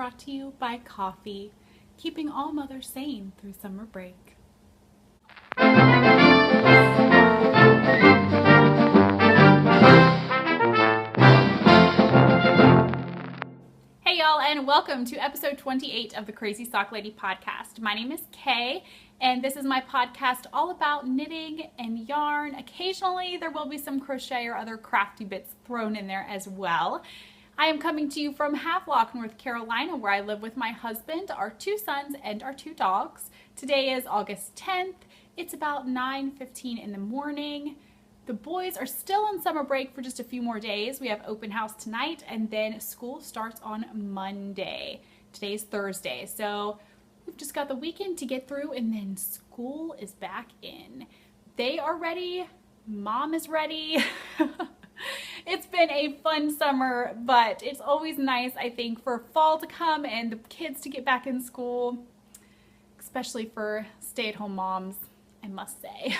brought to you by coffee, keeping all mothers sane through summer break. Hey y'all, and welcome to episode 28 of the Crazy Sock Lady podcast. My name is Kay, and this is my podcast all about knitting and yarn. Occasionally there will be some crochet or other crafty bits thrown in there as well. I am coming to you from Havelock, North Carolina, where I live with my husband, our 2 sons, and our 2 dogs. Today is August 10th. It's about 9:15 in the morning. The boys are still on summer break for just a few more days. We have open house tonight, and then school starts on Monday. Today's Thursday, so we've just got the weekend to get through, and then school is back in. They are ready. Mom is ready. It's been a fun summer, but it's always nice, I think, for fall to come and the kids to get back in school, especially for stay-at-home moms, I must say.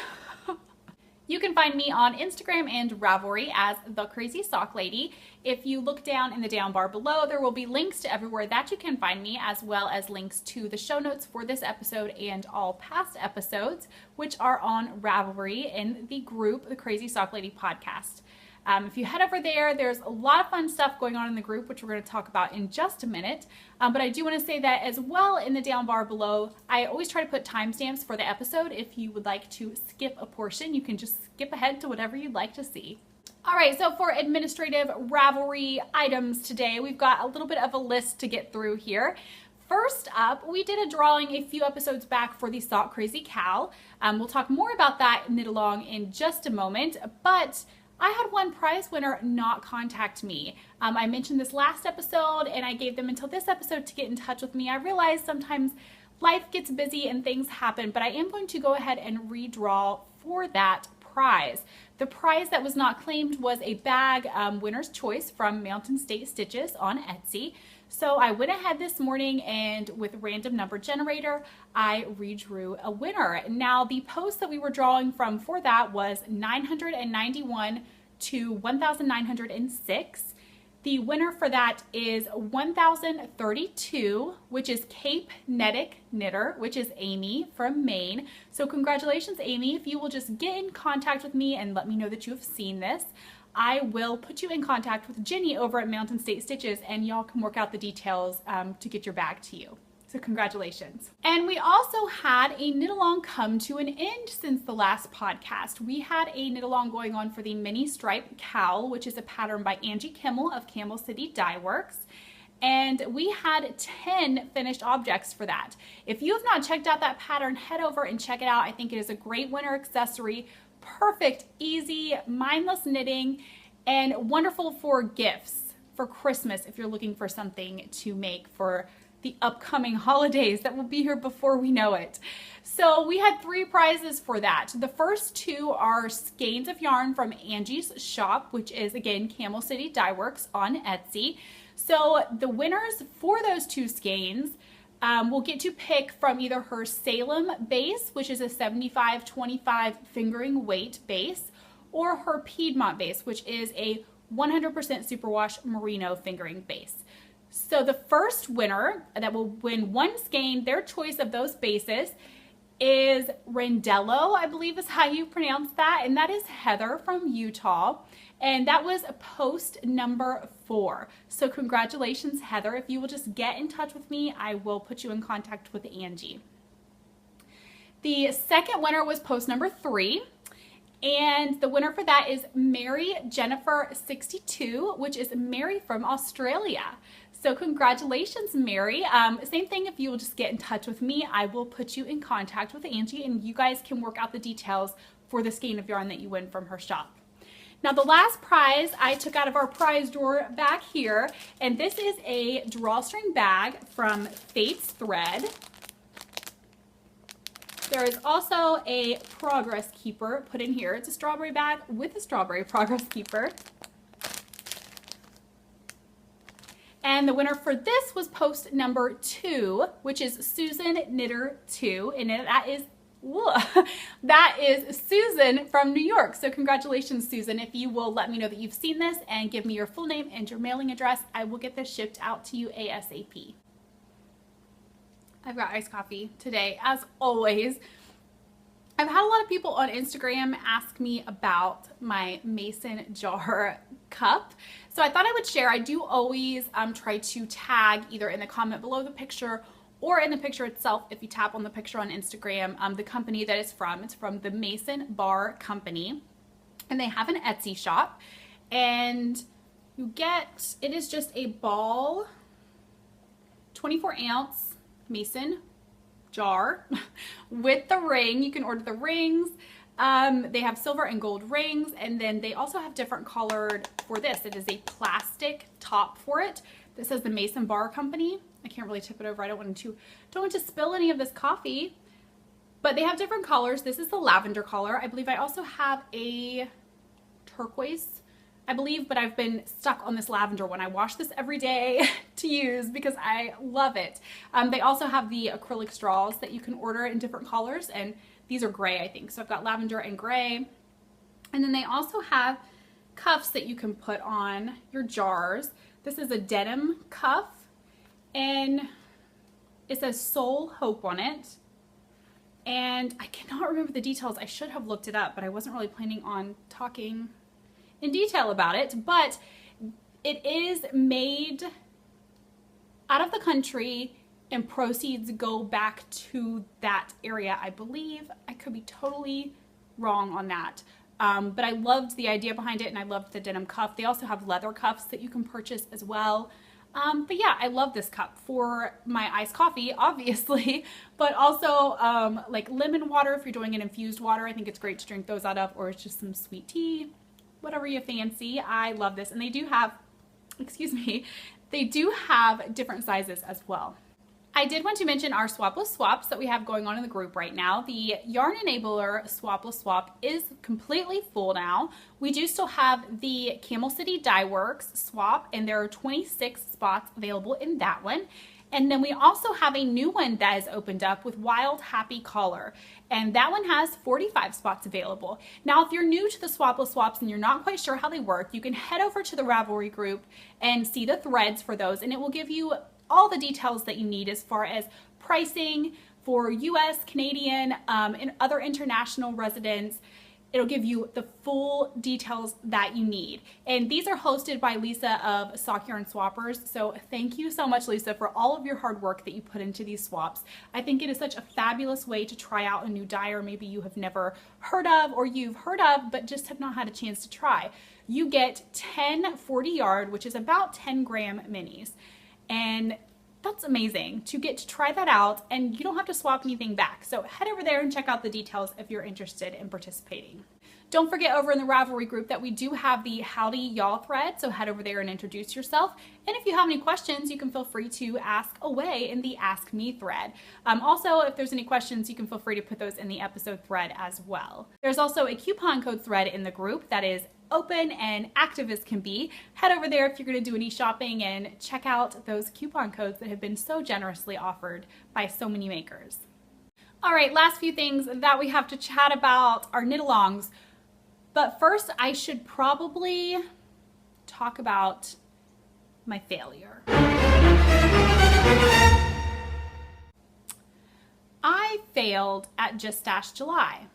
You can find me on Instagram and Ravelry as The Crazy Sock Lady. If you look down in the down bar below, there will be links to everywhere that you can find me, as well as links to the show notes for this episode and all past episodes, which are on Ravelry in the group, The Crazy Sock Lady Podcast. If you head over there, there's a lot of fun stuff going on in the group, which we're going to talk about in just a minute. But I do want to say that as well in the down bar below, I always try to put timestamps for the episode. If you would like to skip a portion, you can just skip ahead to whatever you'd like to see. All right, so for administrative Ravelry items today, we've got a little bit of a list to get through here. First up, we did a drawing a few episodes back for the Sock Crazy Cow. We'll talk more about that knit along in just a moment, but I had one prize winner not contact me. I mentioned this last episode, and I gave them until this episode to get in touch with me. I realize sometimes life gets busy and things happen, but I am going to go ahead and redraw for that prize. The prize that was not claimed was a bag, winner's choice from Mountain State Stitches on Etsy. So I went ahead this morning and with random number generator, I redrew a winner. Now the post that we were drawing from for that was 991 to 1,906. The winner for that is 1,032, which is Cape Netick Knitter, which is Amy from Maine. So congratulations, Amy. If you will just get in contact with me and let me know that you have seen this, I will put you in contact with Jenny over at Mountain State Stitches, and y'all can work out the details to get your bag to you. So congratulations. And we also had a knit along come to an end since the last podcast. We had a knit along going on for the mini stripe cowl, which is a pattern by Angie Kimmel of Camel City Dye Works. And we had 10 finished objects for that. If you have not checked out that pattern, head over and check it out. I think it is a great winter accessory. Perfect, easy, mindless knitting, and wonderful for gifts for Christmas if you're looking for something to make for the upcoming holidays that will be here before we know it. So we had 3 prizes for that. The first 2 are skeins of yarn from Angie's shop, which is again Camel City Dye Works on Etsy. So the winners for those 2 skeins we'll get to pick from either her Salem base, which is a 75-25 fingering weight base, or her Piedmont base, which is a 100% superwash merino fingering base. So the first winner that will win 1 skein, their choice of those bases, is Rendello, I believe is how you pronounce that, and that is Heather from Utah, and that was post number 4. So congratulations, Heather. If you will just get in touch with me, I will put you in contact with Angie. The second winner was post number 3, and the winner for that is Mary Jennifer 62, which is Mary from Australia. So congratulations, Mary. Same thing, if you will just get in touch with me, I will put you in contact with Angie, and you guys can work out the details for the skein of yarn that you win from her shop. Now the last prize I took out of our prize drawer back here, and this is a drawstring bag from Fate's Thread. There is also a progress keeper put in here. It's a strawberry bag with a strawberry progress keeper. And the winner for this was post number 2, which is Susan Knitter 2, and that is Susan from New York. So congratulations, Susan. If you will let me know that you've seen this and give me your full name and your mailing address, I will get this shipped out to you ASAP. I've got iced coffee today, as always. I've had a lot of people on Instagram ask me about my mason jar cup. So I thought I would share. I do always try to tag either in the comment below the picture or in the picture itself, if you tap on the picture on Instagram, the company that it's from. It's from the Mason Bar Company. And they have an Etsy shop. And you get, it is just a ball, 24-ounce mason jar with the ring. You can order the rings. They have silver and gold rings, and then they also have different colored for this. It is a plastic top for it. This says the Mason Bar Company. I can't really tip it over. I don't want to spill any of this coffee, but they have different colors. This is the lavender color. I believe I also have a turquoise, I believe, but I've been stuck on this lavender one. I wash this every day to use because I love it. They also have the acrylic straws that you can order in different colors, and these are gray, I think. So I've got lavender and gray. And then they also have cuffs that you can put on your jars. This is a denim cuff, and it says Soul Hope on it. And I cannot remember the details. I should have looked it up, but I wasn't really planning on talking in detail about it. But it is made out of the country, and proceeds go back to that area, I believe. I could be totally wrong on that. But I loved the idea behind it, and I loved the denim cuff. They also have leather cuffs that you can purchase as well. But yeah, I love this cup for my iced coffee, obviously, but also like lemon water if you're doing an infused water. I think it's great to drink those out of, or it's just some sweet tea, whatever you fancy. I love this. And they do have, excuse me, they do have different sizes as well. I did want to mention our swapless swaps that we have going on in the group right now. The Yarn Enabler swapless swap is completely full now. We do still have the Camel City Dye Works swap, and there are 26 spots available in that one. And then we also have a new one that has opened up with Wild Happy Collar, and that one has 45 spots available. Now, if you're new to the swapless swaps and you're not quite sure how they work, you can head over to the Ravelry group and see the threads for those, and it will give you all the details that you need as far as pricing for US, Canadian, and other international residents. It'll give you the full details that you need. And these are hosted by Lisa of Sock Yarn Swappers. So thank you so much, Lisa, for all of your hard work that you put into these swaps. I think it is such a fabulous way to try out a new dyer maybe you have never heard of, or you've heard of but just have not had a chance to try. You get 10 40 yard, which is about 10 gram minis. And that's amazing to get to try that out, and you don't have to swap anything back. So head over there and check out the details if you're interested in participating. Don't forget over in the Ravelry group that we do have the Howdy Y'all thread, so head over there and introduce yourself. And if you have any questions, you can feel free to ask away in the Ask Me thread. Also, if there's any questions, you can feel free to put those in the episode thread as well. There's also a coupon code thread in the group that is open and active as can be. Head over there if you're going to do any shopping and check out those coupon codes that have been so generously offered by so many makers. All right, last few things that we have to chat about are knit-alongs. But first, I should probably talk about my failure. I failed at Just Stash July.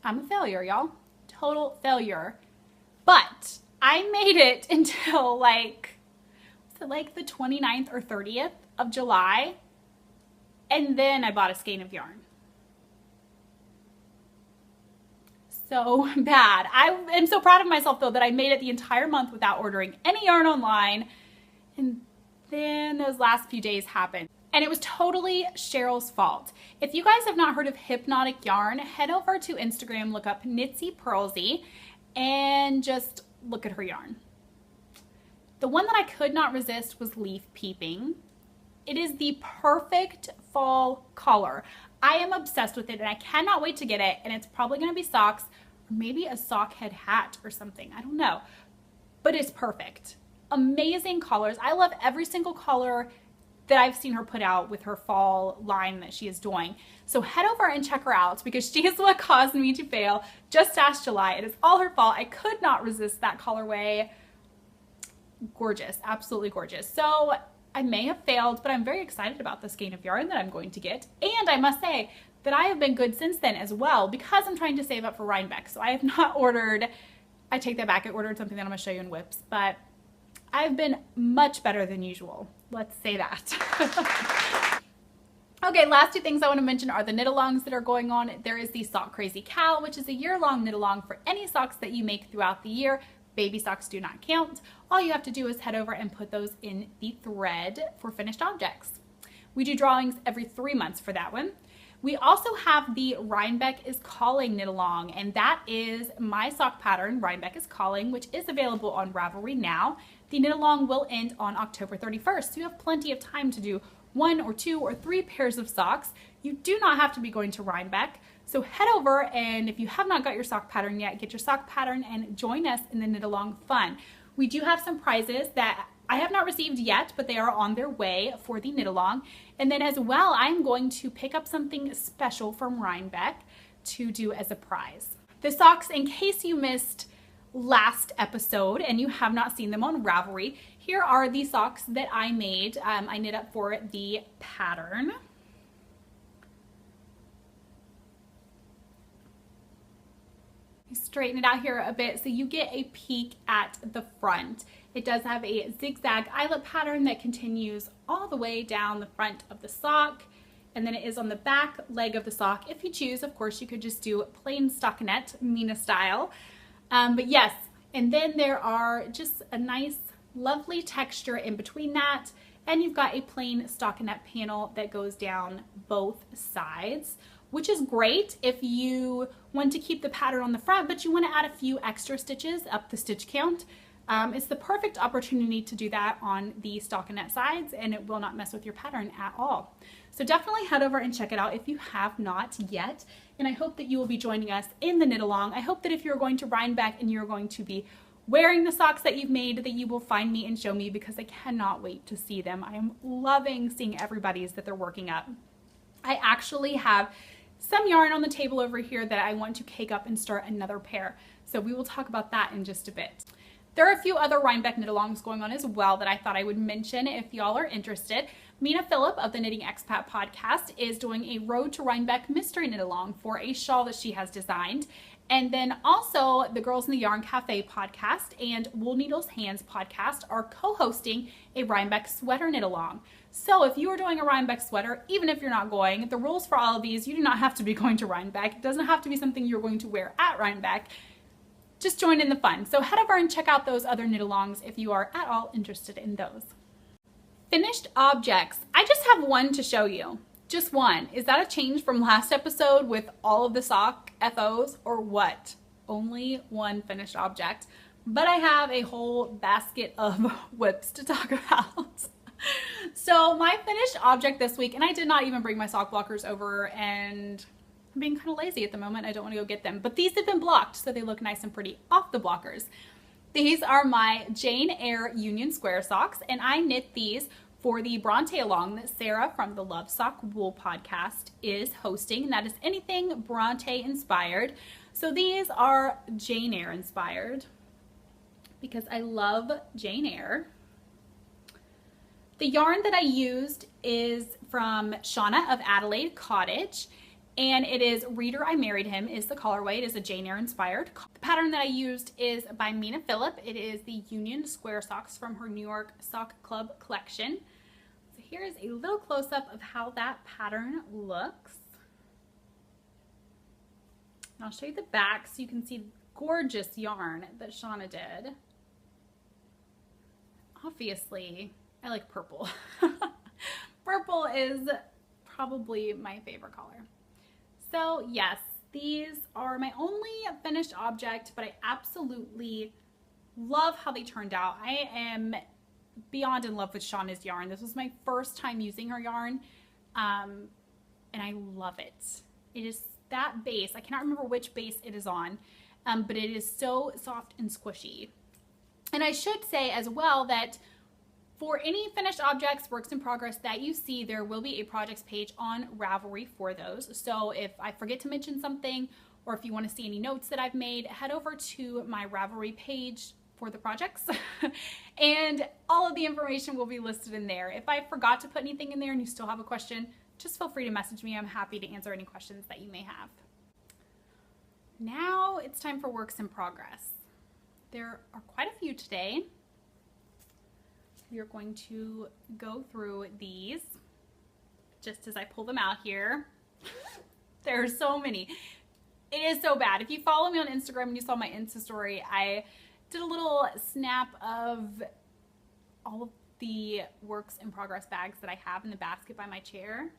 I'm a failure, y'all. Total failure. But I made it until like the 29th or 30th of July. And then I bought a skein of yarn. So bad. I am so proud of myself though that I made it the entire month without ordering any yarn online. And then those last few days happened. And it was totally Cheryl's fault. If you guys have not heard of Hypnotic Yarn, head over to Instagram, look up Knitsy Pearlsy, and just look at her yarn. The one that I could not resist was Leaf Peeping. It is the perfect fall color. I am obsessed with it, and I cannot wait to get it, and it's probably going to be socks, or maybe a sock head hat or something. I don't know. But it's perfect. Amazing colors. I love every single color that I've seen her put out with her fall line that she is doing. So head over and check her out because she is what caused me to fail Just Stash July. It is all her fault. I could not resist that colorway. Gorgeous, absolutely gorgeous. So I may have failed, but I'm very excited about the skein of yarn that I'm going to get. And I must say that I have been good since then as well, because I'm trying to save up for Rhinebeck. So I have not ordered, I take that back, I ordered something that I'm gonna show you in WIPs, but I've been much better than usual. Let's say that. Okay, last two things I want to mention are the knit-alongs that are going on. There is the Sock Crazy Cow, which is a year-long knit-along for any socks that you make throughout the year. Baby socks do not count. All you have to do is head over and put those in the thread for finished objects. We do drawings every 3 months for that one. We also have the Rhinebeck is Calling knit-along, and that is my sock pattern, Rhinebeck is Calling, which is available on Ravelry now. The knit-along will end on October 31st, so you have plenty of time to do 1 or 2 or 3 pairs of socks. You do not have to be going to Rhinebeck. So head over, and if you have not got your sock pattern yet, get your sock pattern and join us in the knit-along fun. We do have some prizes that I have not received yet, but they are on their way for the knit-along. And then as well, I'm going to pick up something special from Rhinebeck to do as a prize. The socks, in case you missed last episode and you have not seen them on Ravelry, here are the socks that I made. I knit up for the pattern. Straighten it out here a bit so you get a peek at the front. It does have a zigzag eyelet pattern that continues all the way down the front of the sock, and then it is on the back leg of the sock. If you choose, of course, you could just do plain stockinette, Mina style. But yes, and then there are just a nice, lovely texture in between that, and you've got a plain stockinette panel that goes down both sides, which is great if you want to keep the pattern on the front, but you want to add a few extra stitches up the stitch count. It's the perfect opportunity to do that on the stockinette sides, and it will not mess with your pattern at all. So definitely head over and check it out if you have not yet. And I hope that you will be joining us in the knit along. I hope that if you're going to Rhinebeck and you're going to be wearing the socks that you've made, that you will find me and show me, because I cannot wait to see them. I am loving seeing everybody's that they're working up. I actually have some yarn on the table over here that I want to cake up and start another pair. So we will talk about that in just a bit. There are a few other Rhinebeck knit-alongs going on as well that I thought I would mention if y'all are interested. Mina Phillip of the Knitting Expat podcast is doing a Road to Rhinebeck mystery knit-along for a shawl that she has designed. And then also the Girls in the Yarn Cafe podcast and Wool Needles Hands podcast are co-hosting a Rhinebeck sweater knit-along. So if you are doing a Rhinebeck sweater, even if you're not going, the rules for all of these, you do not have to be going to Rhinebeck. It doesn't have to be something you're going to wear at Rhinebeck. Just join in the fun. So head over and check out those other knit-alongs if you are at all interested in those. Finished objects. I just have one to show you. Just one. Is that a change from last episode with all of the sock FOs or what? Only one finished object. But I have a whole basket of WIPs to talk about. So my finished object this week, and I did not even bring my sock blockers over, and I'm being kind of lazy at the moment. I don't want to go get them. But these have been blocked, so they look nice and pretty off the blockers. These are my Jane Eyre Union Square socks, and I knit these for the Bronte along that Sarah from the Love Sock Wool podcast is hosting, and that is anything Bronte inspired. So these are Jane Eyre inspired because I love Jane Eyre. The yarn that I used is from Shauna of Adelaide Cottage, and it is Reader I Married Him is the colorway. It is a Jane Eyre inspired. The pattern that I used is by Mina Phillip. It is the Union Square socks from her New York Sock Club collection. So here is a little close-up of how that pattern looks. And I'll show you the back so you can see the gorgeous yarn that Shauna did. Obviously, I like purple. Purple is probably my favorite color. So yes, these are my only finished object, but I absolutely love how they turned out. I am beyond in love with Shauna's yarn. This was my first time using her yarn, and I love it. It is that base. I cannot remember which base it is on, but it is so soft and squishy. And I should say as well that for any finished objects, works in progress that you see, there will be a projects page on Ravelry for those. So if I forget to mention something, or if you want to see any notes that I've made, head over to my Ravelry page for the projects. And all of the information will be listed in there. If I forgot to put anything in there and you still have a question, just feel free to message me. I'm happy to answer any questions that you may have. Now it's time for works in progress. There are quite a few today. We are going to go through these just as I pull them out here. There are so many. It is so bad. If you follow me on Instagram and you saw my Insta story, I did a little snap of all of the works in progress bags that I have in the basket by my chair.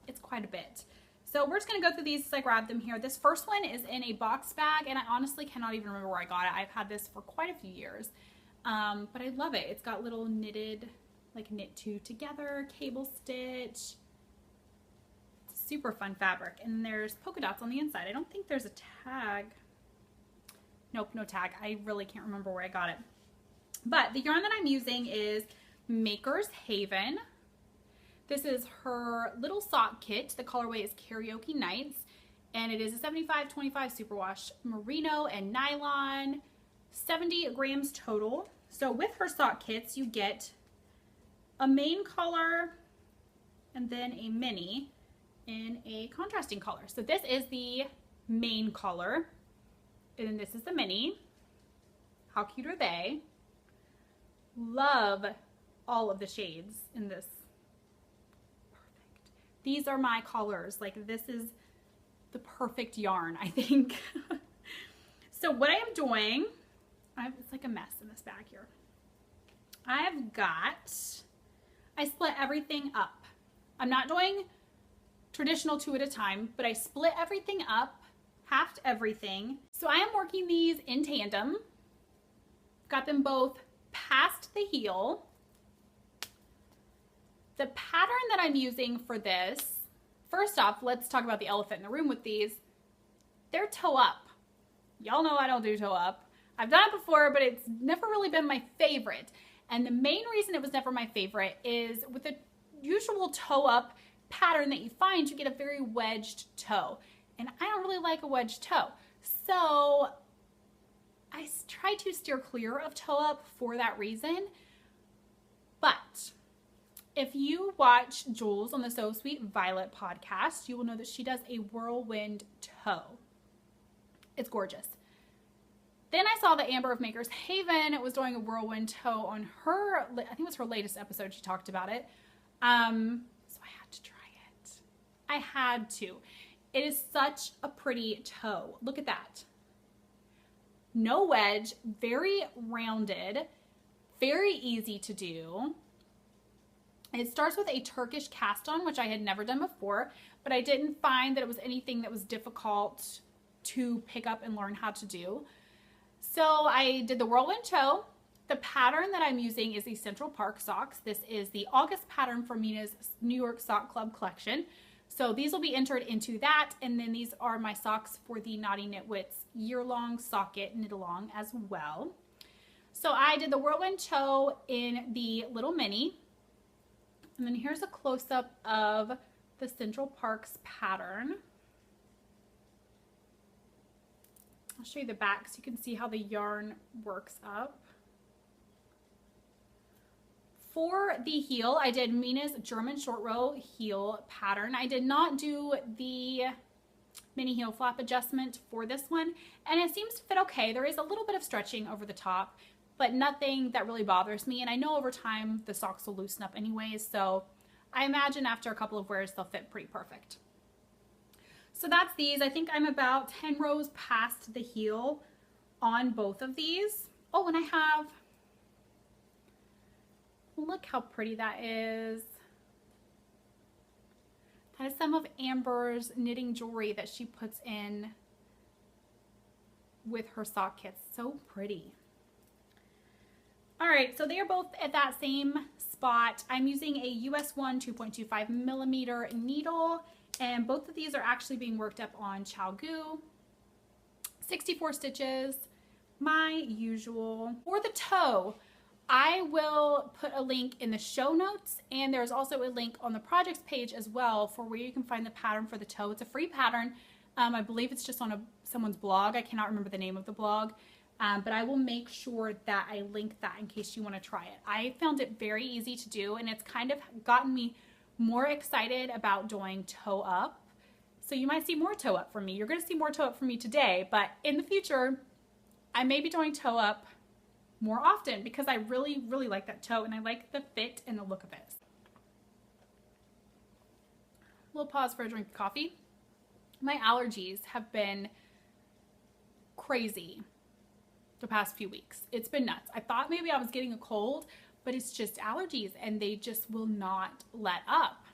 It's quite a bit. So we're just gonna go through these as I grab them here. This first one is in a box bag, and I honestly cannot even remember where I got it. I've had this for quite a few years, but I love it. It's got little knitted, like knit two together, cable stitch. Super fun fabric, and there's polka dots on the inside. I don't think there's a tag. Nope, no tag. I really can't remember where I got it. But the yarn that I'm using is Maker's Haven. This is her little sock kit. The colorway is Karaoke Nights, and it is a 75-25 superwash merino and nylon, 70 grams total. So with her sock kits, you get a main color and then a mini in a contrasting color. So this is the main color, and then this is the mini. How cute are they? Love all of the shades in this. Perfect. These are my colors. Like, this is the perfect yarn, I think. So what I am doing, it's like a mess in this bag here. I split everything up. I'm not doing traditional 2 at a time, but I split everything up, halved everything. So I am working these in tandem. Got them both past the heel. The pattern that I'm using for this, first off, let's talk about the elephant in the room with these. They're toe up. Y'all know I don't do toe up. I've done it before, but it's never really been my favorite. And the main reason it was never my favorite is with the usual toe up pattern that you find, you get a very wedged toe, and I don't really like a wedged toe, so I try to steer clear of toe up for that reason. But if you watch Jules on the So Sweet Violet podcast, you will know that she does a whirlwind toe. It's gorgeous. Then I saw that Amber of Maker's Haven was doing a whirlwind toe on her, I think it was her latest episode, she talked about it. So I had to try it. I had to. It is such a pretty toe. Look at that. No wedge, very rounded, very easy to do. It starts with a Turkish cast on, which I had never done before, but I didn't find that it was anything that was difficult to pick up and learn how to do. So I did the whirlwind toe. The pattern that I'm using is the Central Park socks. This is the August pattern from Mina's New York Sock Club collection. So these will be entered into that, and then these are my socks for the Naughty Knitwits year-long socket knit along as well. So I did the whirlwind toe in the little mini, and then here's a close-up of the Central Parks pattern. I'll show you the back so you can see how the yarn works up. For the heel, I did Mina's German short row heel pattern. I did not do the mini heel flap adjustment for this one, and it seems to fit okay. There is a little bit of stretching over the top, but nothing that really bothers me, and I know over time the socks will loosen up anyways, so I imagine after a couple of wears they'll fit pretty perfect. So that's these. I think I'm about 10 rows past the heel on both of these. Oh, and I have, look how pretty that is. That is some of Amber's knitting jewelry that she puts in with her sock kits. So pretty. All right, so they are both at that same spot. I'm using a US 1 2.25 millimeter needle, and both of these are actually being worked up on ChiaoGoo. 64 stitches, my usual. For the toe, I will put a link in the show notes, and there's also a link on the projects page as well for where you can find the pattern for the toe. It's a free pattern. I believe it's just on someone's blog. I cannot remember the name of the blog, but I will make sure that I link that in case you want to try it. I found it very easy to do, and it's kind of gotten me more excited about doing toe up. So you might see more toe up from me. You're going to see more toe up from me today, but in the future, I may be doing toe up more often because I really, really like that toe, and I like the fit and the look of it. A little pause for a drink of coffee. My allergies have been crazy the past few weeks. It's been nuts. I thought maybe I was getting a cold, but it's just allergies, and they just will not let up.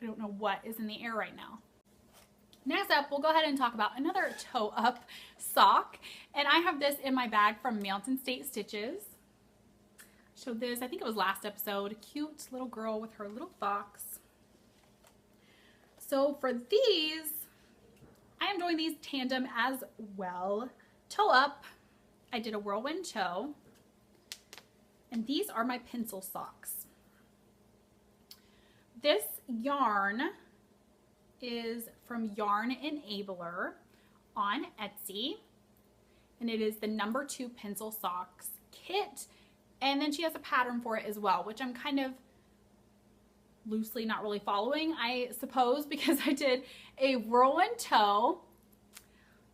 I don't know what is in the air right now. Next up, we'll go ahead and talk about another toe up sock. And I have this in my bag from Mountain State Stitches. Showed this, I think it was last episode. A cute little girl with her little fox. So for these, I am doing these tandem as well. Toe up, I did a whirlwind toe. And these are my pencil socks. This yarn is from Yarn Enabler on Etsy, and it is the number 2 pencil socks kit, and then she has a pattern for it as well, which I'm kind of loosely not really following, I suppose, because I did a whirlwind toe.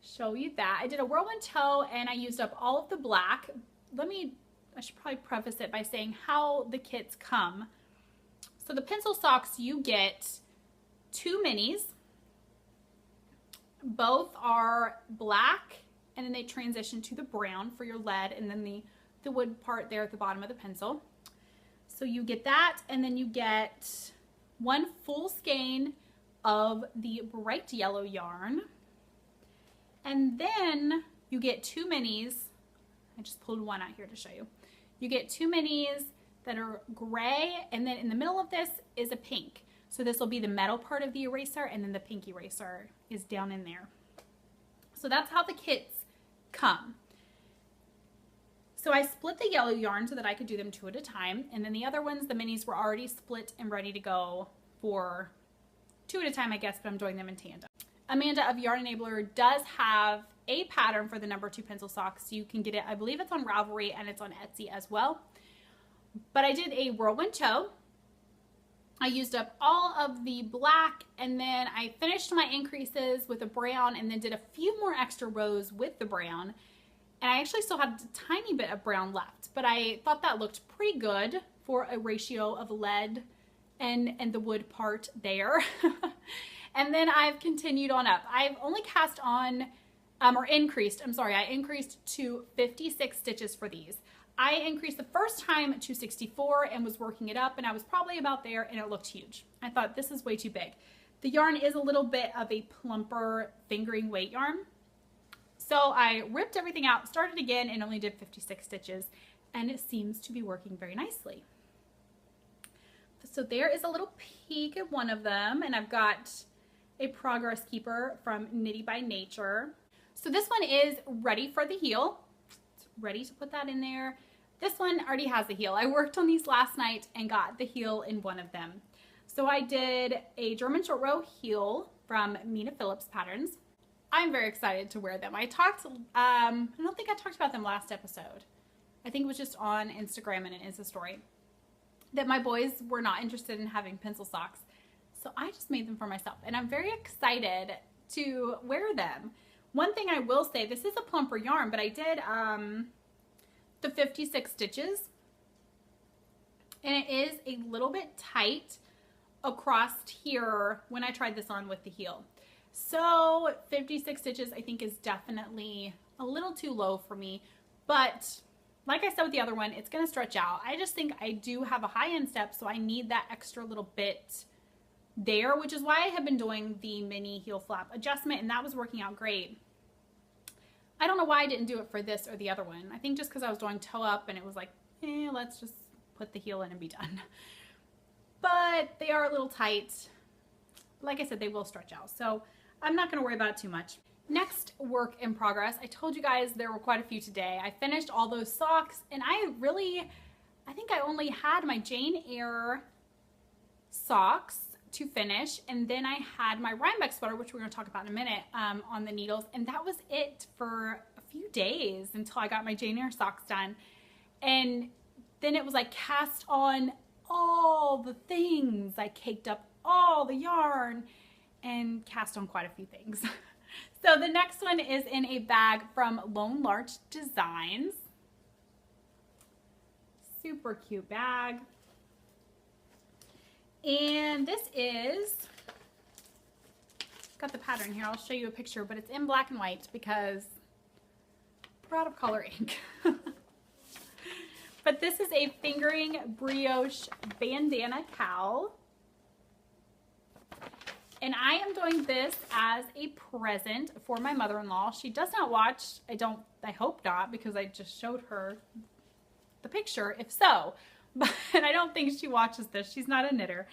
Show you that. I did a whirlwind toe, and I used up all of the black. I should probably preface it by saying how the kits come. So the pencil socks, you get 2 minis. Both are black, and then they transition to the brown for your lead, and then the wood part there at the bottom of the pencil. So you get that, and then you get 1 full skein of the bright yellow yarn. And then you get 2 minis. I just pulled one out here to show you. You get 2 minis that are gray, and then in the middle of this is a pink. So this will be the metal part of the eraser, and then the pink eraser is down in there. So that's how the kits come. So I split the yellow yarn so that I could do them 2 at a time, and then the other ones, the minis, were already split and ready to go for 2 at a time, I guess, but I'm doing them in tandem. Amanda of Yarn Enabler does have a pattern for the number 2 pencil socks. You can get it, I believe it's on Ravelry, and it's on Etsy as well. But I did a whirlwind toe. I used up all of the black, and then I finished my increases with a brown, and then did a few more extra rows with the brown. And I actually still had a tiny bit of brown left, but I thought that looked pretty good for a ratio of lead and the wood part there. And then I've continued on up. I've only cast on, I increased to 56 stitches for these. I increased the first time to 64 and was working it up, and I was probably about there, and it looked huge. I thought, this is way too big. The yarn is a little bit of a plumper fingering weight yarn. So I ripped everything out, started again, and only did 56 stitches, and it seems to be working very nicely. So there is a little peek at one of them, and I've got a progress keeper from Knitty by Nature. So this one is ready for the heel. It's ready to put that in there. This one already has the heel. I worked on these last night and got the heel in one of them. So I did a German short row heel from Mina Phillips Patterns. I'm very excited to wear them. I don't think I talked about them last episode. I think it was just on Instagram and an Insta story that my boys were not interested in having pencil socks. So I just made them for myself, and I'm very excited to wear them. One thing I will say, this is a plumper yarn, but I did the 56 stitches, and it is a little bit tight across here when I tried this on with the heel. So 56 stitches I think is definitely a little too low for me, but like I said with the other one, it's gonna stretch out. I just think I do have a high end step, so I need that extra little bit there, which is why I have been doing the mini heel flap adjustment, and that was working out great. I don't know why I didn't do it for this or the other one. I think just because I was doing toe up and it was like, let's just put the heel in and be done. But they are a little tight. Like I said, they will stretch out, so I'm not going to worry about it too much. Next work in progress. I told you guys there were quite a few today. I finished all those socks, and I think I only had my Jane Eyre socks to finish, and then I had my Rhinebeck sweater, which we're going to talk about in a minute, on the needles, and that was it for few days until I got my Jane Eyre socks done. And then it was like cast on all the things. I caked up all the yarn and cast on quite a few things. So the next one is in a bag from Lone Larch Designs. Super cute bag. And this is, got the pattern here. I'll show you a picture, but it's in black and white because we're out of color ink. But this is a fingering brioche bandana cowl. And I am doing this as a present for my mother-in-law. She does not watch, I hope not, because I just showed her the picture, if so. But I don't think she watches this. She's not a knitter.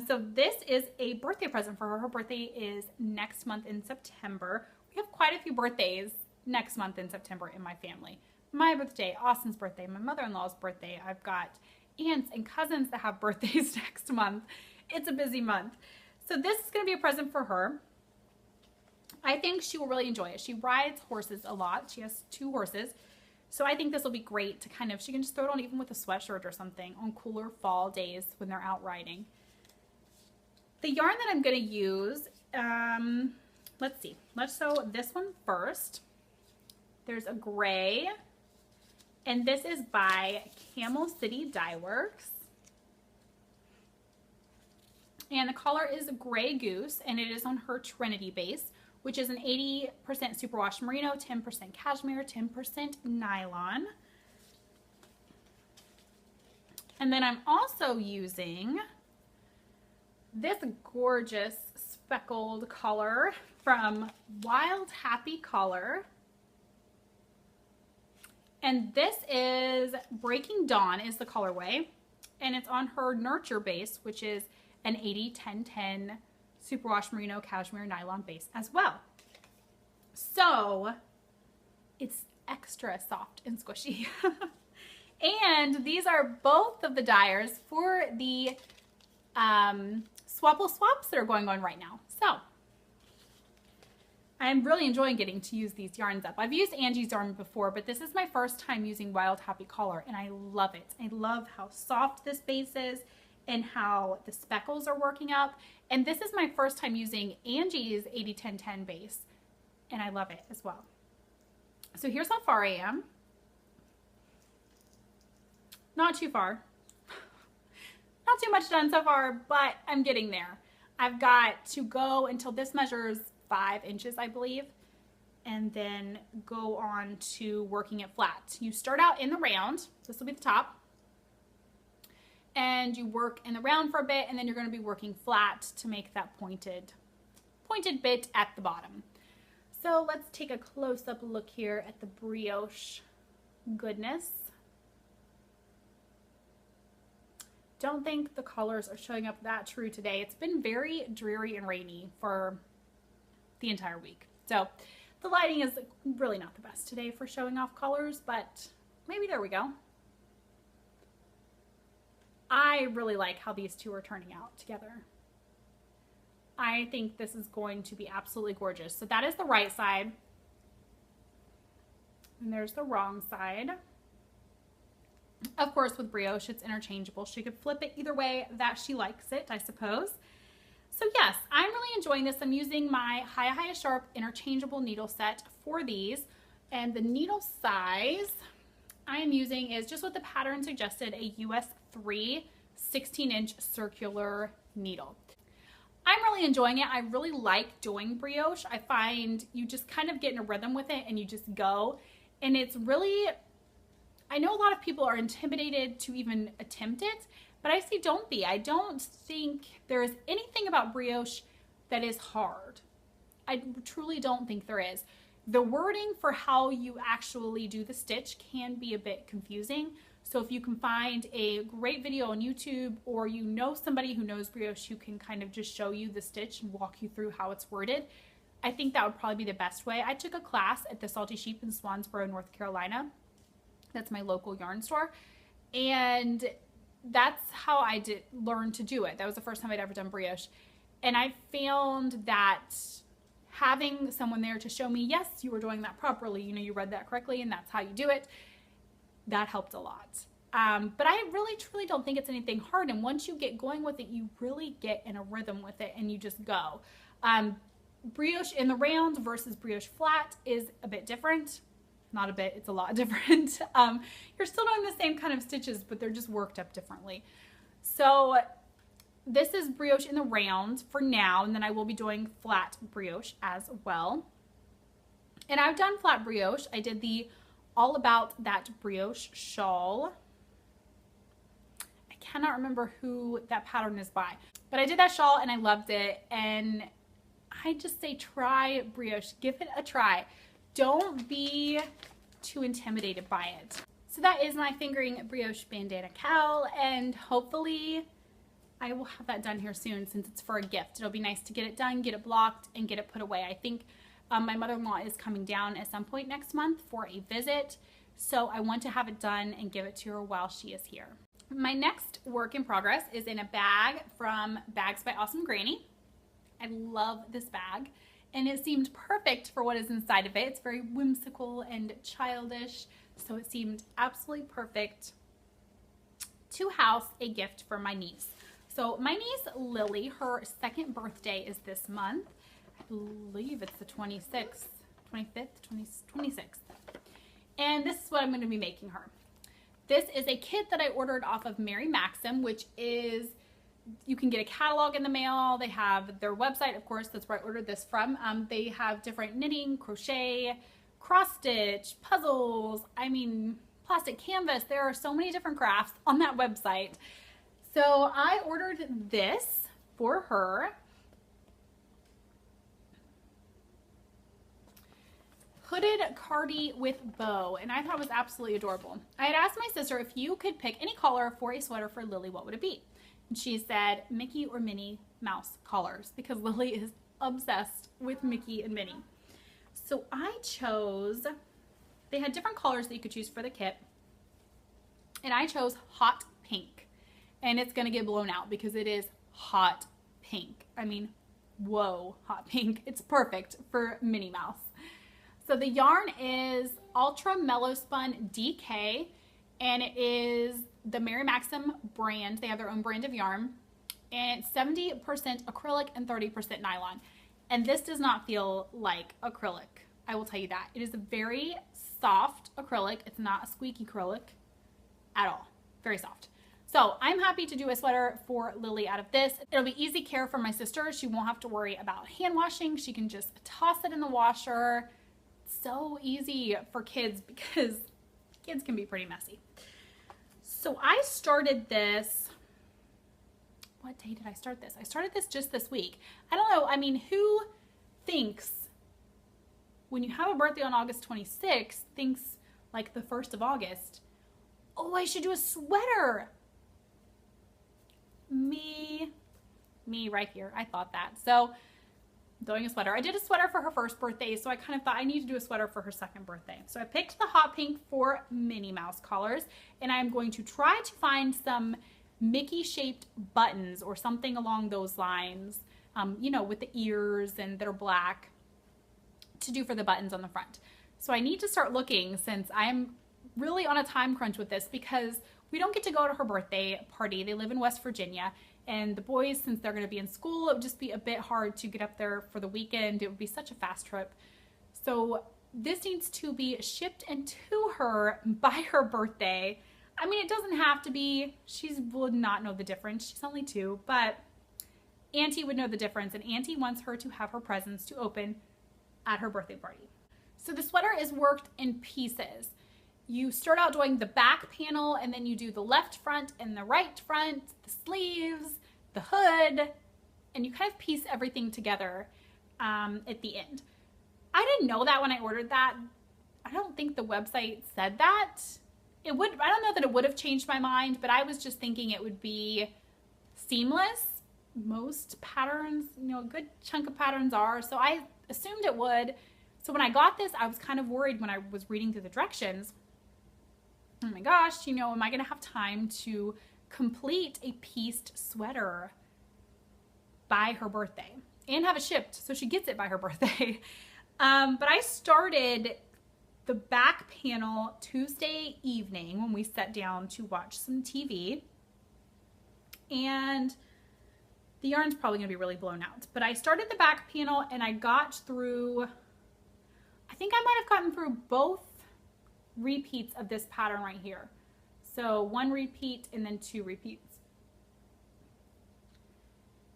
So this is a birthday present for her. Her birthday is next month in September. We have quite a few birthdays next month in September in my family. My birthday, Austin's birthday, my mother-in-law's birthday. I've got aunts and cousins that have birthdays next month. It's a busy month. So this is going to be a present for her. I think she will really enjoy it. She rides horses a lot. She has 2 horses. So I think this will be great to kind of, she can just throw it on even with a sweatshirt or something on cooler fall days when they're out riding. The yarn that I'm going to use, let's see. Let's sew this one first. There's a gray, and this is by Camel City Dye Works. And the color is Gray Goose, and it is on her Trinity base, which is an 80% superwash merino, 10% cashmere, 10% nylon. And then I'm also using this gorgeous speckled color from Wild Happy Color. And this is Breaking Dawn is the colorway, and it's on her Nurture base, which is an 80-10-10 superwash merino cashmere nylon base as well. So it's extra soft and squishy. And these are both of the dyers for the Swapple Swaps that are going on right now. So I'm really enjoying getting to use these yarns up. I've used Angie's yarn before, but this is my first time using Wild Happy Color, and I love it. I love how soft this base is and how the speckles are working up. And this is my first time using Angie's 80-10-10 base, and I love it as well. So here's how far I am. Not too far. Not too much done so far, but I'm getting there. I've got to go until this measures 5 inches, I believe, and then go on to working it flat. You start out in the round. This will be the top. And you work in the round for a bit, and then you're going to be working flat to make that pointed bit at the bottom. So let's take a close-up look here at the brioche goodness. Don't think the colors are showing up that true today. It's been very dreary and rainy for the entire week. So the lighting is really not the best today for showing off colors, but maybe there we go. I really like how these two are turning out together. I think this is going to be absolutely gorgeous. So that is the right side. And there's the wrong side. Of course, with brioche, it's interchangeable. She could flip it either way that she likes it, I suppose. So yes, I'm really enjoying this. I'm using my High Sharp interchangeable needle set for these. And the needle size I am using is just what the pattern suggested, a US 3 16-inch circular needle. I'm really enjoying it. I really like doing brioche. I find you just kind of get in a rhythm with it and you just go. And it's really, I know a lot of people are intimidated to even attempt it, but I say don't be. I don't think there is anything about brioche that is hard. I truly don't think there is. The wording for how you actually do the stitch can be a bit confusing. So if you can find a great video on YouTube, or you know somebody who knows brioche who can kind of just show you the stitch and walk you through how it's worded, I think that would probably be the best way. I took a class at the Salty Sheep in Swansboro, North Carolina. That's my local yarn store. And that's how I learn to do it. That was the first time I'd ever done brioche. And I found that having someone there to show me, yes, you were doing that properly, you know, you read that correctly and that's how you do it, that helped a lot. But I really truly don't think it's anything hard, and once you get going with it, you really get in a rhythm with it and you just go. Brioche in the round versus brioche flat is a bit different. Not a bit, it's a lot different. You're still doing the same kind of stitches, but they're just worked up differently. So this is brioche in the round for now, and then I will be doing flat brioche as well. And I've done flat brioche. I did the All About That brioche shawl. I cannot remember who that pattern is by, but I did that shawl and I loved it. And I just say try brioche, give it a try. Don't be too intimidated by it. So that is my fingering brioche bandana cowl, and hopefully I will have that done here soon since it's for a gift. It'll be nice to get it done, get it blocked, and get it put away. I think my mother-in-law is coming down at some point next month for a visit, so I want to have it done and give it to her while she is here. My next work in progress is in a bag from Bags by Awesome Granny. I love this bag, and it seemed perfect for what is inside of it. It's very whimsical and childish, so it seemed absolutely perfect to house a gift for my niece. So my niece Lily, her second birthday is this month. I believe it's the 26th, 25th, 26th. And this is what I'm going to be making her. This is a kit that I ordered off of Mary Maxim, which is, you can get a catalog in the mail. They have their website, of course, that's where I ordered this from. They have different knitting, crochet, cross stitch, puzzles, I mean, plastic canvas. There are so many different crafts on that website. So I ordered this for her. Hooded cardie with bow, and I thought it was absolutely adorable. I had asked my sister if you could pick any color for a sweater for Lily, what would it be? And she said Mickey or Minnie Mouse collars, because Lily is obsessed with Mickey and Minnie. So I chose, they had different colors that you could choose for the kit, and I chose hot pink. And it's gonna get blown out because it is hot pink. I mean, whoa, hot pink. It's perfect for Minnie Mouse. So the yarn is Ultra Mellow Spun DK, and it is the Mary Maxim brand. They have their own brand of yarn, and it's 70% acrylic and 30% nylon. And this does not feel like acrylic, I will tell you that. It is a very soft acrylic. It's not a squeaky acrylic at all. Very soft. So I'm happy to do a sweater for Lily out of this. It'll be easy care for my sister. She won't have to worry about hand washing. She can just toss it in the washer. So easy for kids because kids can be pretty messy. So I started this, what day did I start this? I started this just this week. I don't know, I mean, who thinks when you have a birthday on August 26th, thinks like the 1st of August, oh, I should do a sweater. Me right here. I thought that. So doing a sweater. I did a sweater for her first birthday, so I kind of thought I need to do a sweater for her second birthday. So I picked the hot pink for Minnie Mouse collars, and I'm going to try to find some Mickey shaped buttons or something along those lines, you know, with the ears and that are black to do for the buttons on the front. So I need to start looking since I'm really on a time crunch with this because we don't get to go to her birthday party. They live in West Virginia, and the boys, since they're going to be in school, it would just be a bit hard to get up there for the weekend. It would be such a fast trip. So this needs to be shipped and to her by her birthday. I mean, it doesn't have to be. She would not know the difference. She's only 2, but Auntie would know the difference, and Auntie wants her to have her presents to open at her birthday party. So the sweater is worked in pieces. You start out doing the back panel, and then you do the left front and the right front, the sleeves, the hood, and you kind of piece everything together at the end. I didn't know that when I ordered that. I don't think the website said that. I don't know that it would have changed my mind, but I was just thinking it would be seamless. Most patterns, you know, a good chunk of patterns are, so I assumed it would. So when I got this, I was kind of worried when I was reading through the directions. Oh my gosh, you know, am I going to have time to complete a pieced sweater by her birthday? and have it shipped so she gets it by her birthday. But I started the back panel Tuesday evening when we sat down to watch some TV. And the yarn's probably gonna be really blown out. But I started the back panel and I got through, I think I might have gotten through both repeats of this pattern right here. So 1 repeat and then 2 repeats.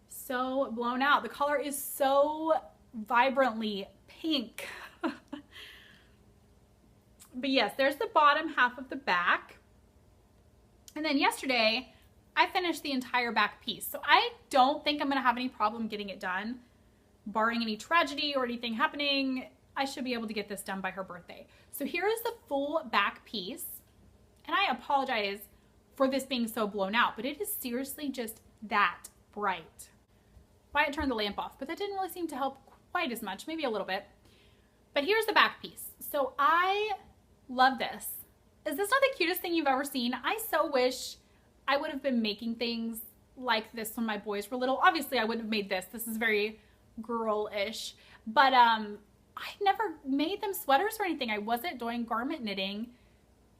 So blown out. The color is so vibrantly pink. But yes, there's the bottom half of the back. And then yesterday, I finished the entire back piece. So I don't think I'm gonna have any problem getting it done. Barring any tragedy or anything happening, I should be able to get this done by her birthday. So here is the full back piece. And I apologize for this being so blown out, but it is seriously just that bright. Wyatt turned the lamp off, but that didn't really seem to help quite as much, maybe a little bit. But here's the back piece. So I love this. Is this not the cutest thing you've ever seen? I so wish I would have been making things like this when my boys were little. Obviously, I wouldn't have made this. This is very girl-ish. But I never made them sweaters or anything. I wasn't doing garment knitting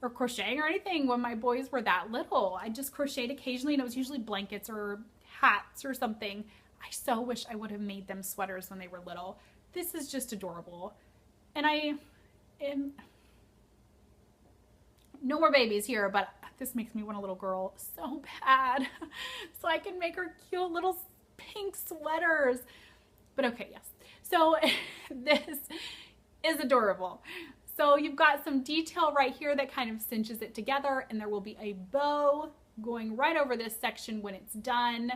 or crocheting or anything when my boys were that little. I just crocheted occasionally, and it was usually blankets or hats or something. I so wish I would have made them sweaters when they were little. This is just adorable. And I am... No more babies here, but this makes me want a little girl so bad. So I can make her cute little pink sweaters. But okay, yes. So this is adorable. So you've got some detail right here that kind of cinches it together, and there will be a bow going right over this section when it's done.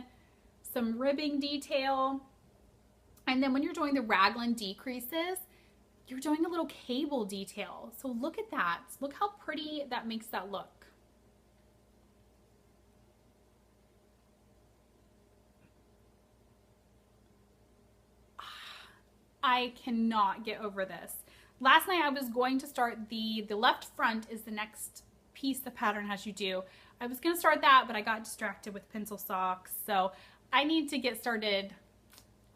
Some ribbing detail. And then when you're doing the raglan decreases, you're doing a little cable detail. So look at that. Look how pretty that makes that look. I cannot get over this. Last night I was going to start the left front is the next piece the pattern has you do. I was gonna start that, but I got distracted with pencil socks. So I need to get started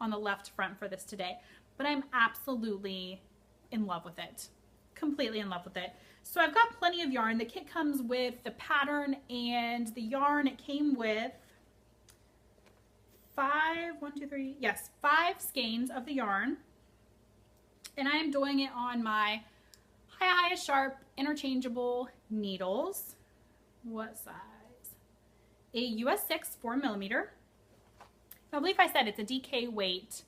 on the left front for this today. But I'm absolutely in love with it. Completely in love with it. So I've got plenty of yarn. The kit comes with the pattern and the yarn. It came with 5 skeins of the yarn. And I am doing it on my High Sharp interchangeable needles. What size? A US 6 4mm. I believe I said it's a DK weight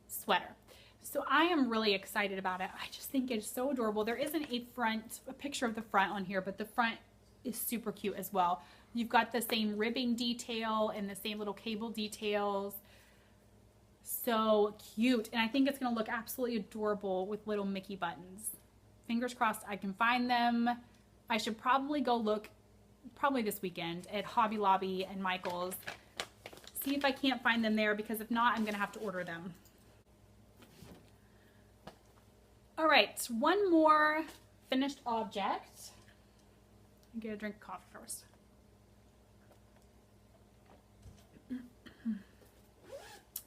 sweater. So I am really excited about it. I just think it's so adorable. There isn't a picture of the front on here, but the front is super cute as well. You've got the same ribbing detail and the same little cable details. So cute. And I think it's gonna look absolutely adorable with little Mickey buttons. Fingers crossed I can find them. I should probably go look, probably this weekend, at Hobby Lobby and Michael's. See if I can't find them there, because if not, I'm gonna have to order them. All right, one more finished object. I'm gonna drink coffee first.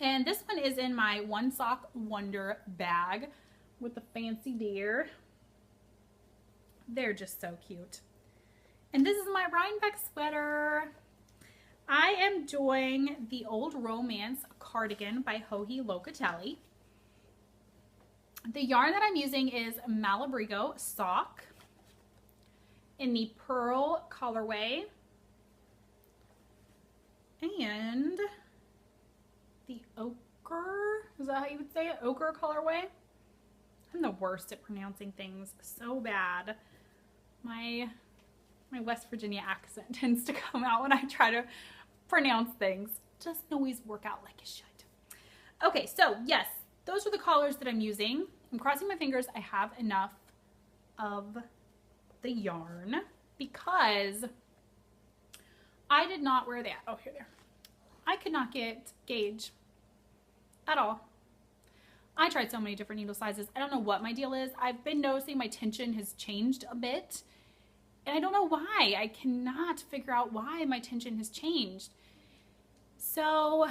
And this one is in my One Sock Wonder bag with the fancy deer. They're just so cute. And this is my Rhinebeck sweater. I am doing the Old Romance cardigan by Joji Locatelli. The yarn that I'm using is Malabrigo Sock in the Pearl colorway. And the ochre, is that how you would say it? Ochre colorway? I'm the worst at pronouncing things so bad. My West Virginia accent tends to come out when I try to pronounce things. Doesn't always work out like it should. Okay, so yes, those are the collars that I'm using. I'm crossing my fingers I have enough of the yarn, because I did not wear that. Oh, here. I could not get gauge at all. I tried so many different needle sizes. I don't know what my deal is. I've been noticing my tension has changed a bit, and I don't know why. I cannot figure out why my tension has changed. So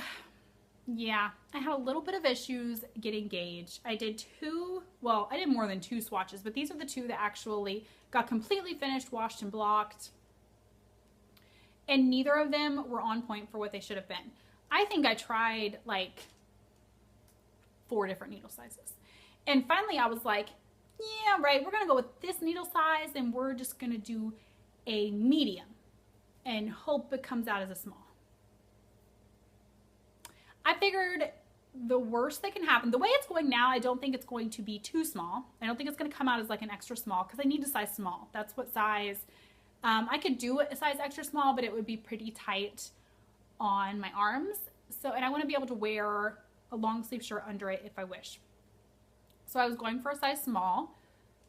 Yeah, I had a little bit of issues getting gauge. I did I did more than 2 swatches, but these are the 2 that actually got completely finished, washed, and blocked. And neither of them were on point for what they should have been. I think I tried like 4 different needle sizes. And finally I was like, yeah, right, we're gonna go with this needle size and we're just gonna do a medium and hope it comes out as a small. I figured the worst that can happen, the way it's going now, I don't think it's going to be too small. I don't think it's going to come out as like an extra small because I need a size small. That's what size. I could do a size extra small, but it would be pretty tight on my arms. So, and I want to be able to wear a long sleeve shirt under it if I wish. So I was going for a size small.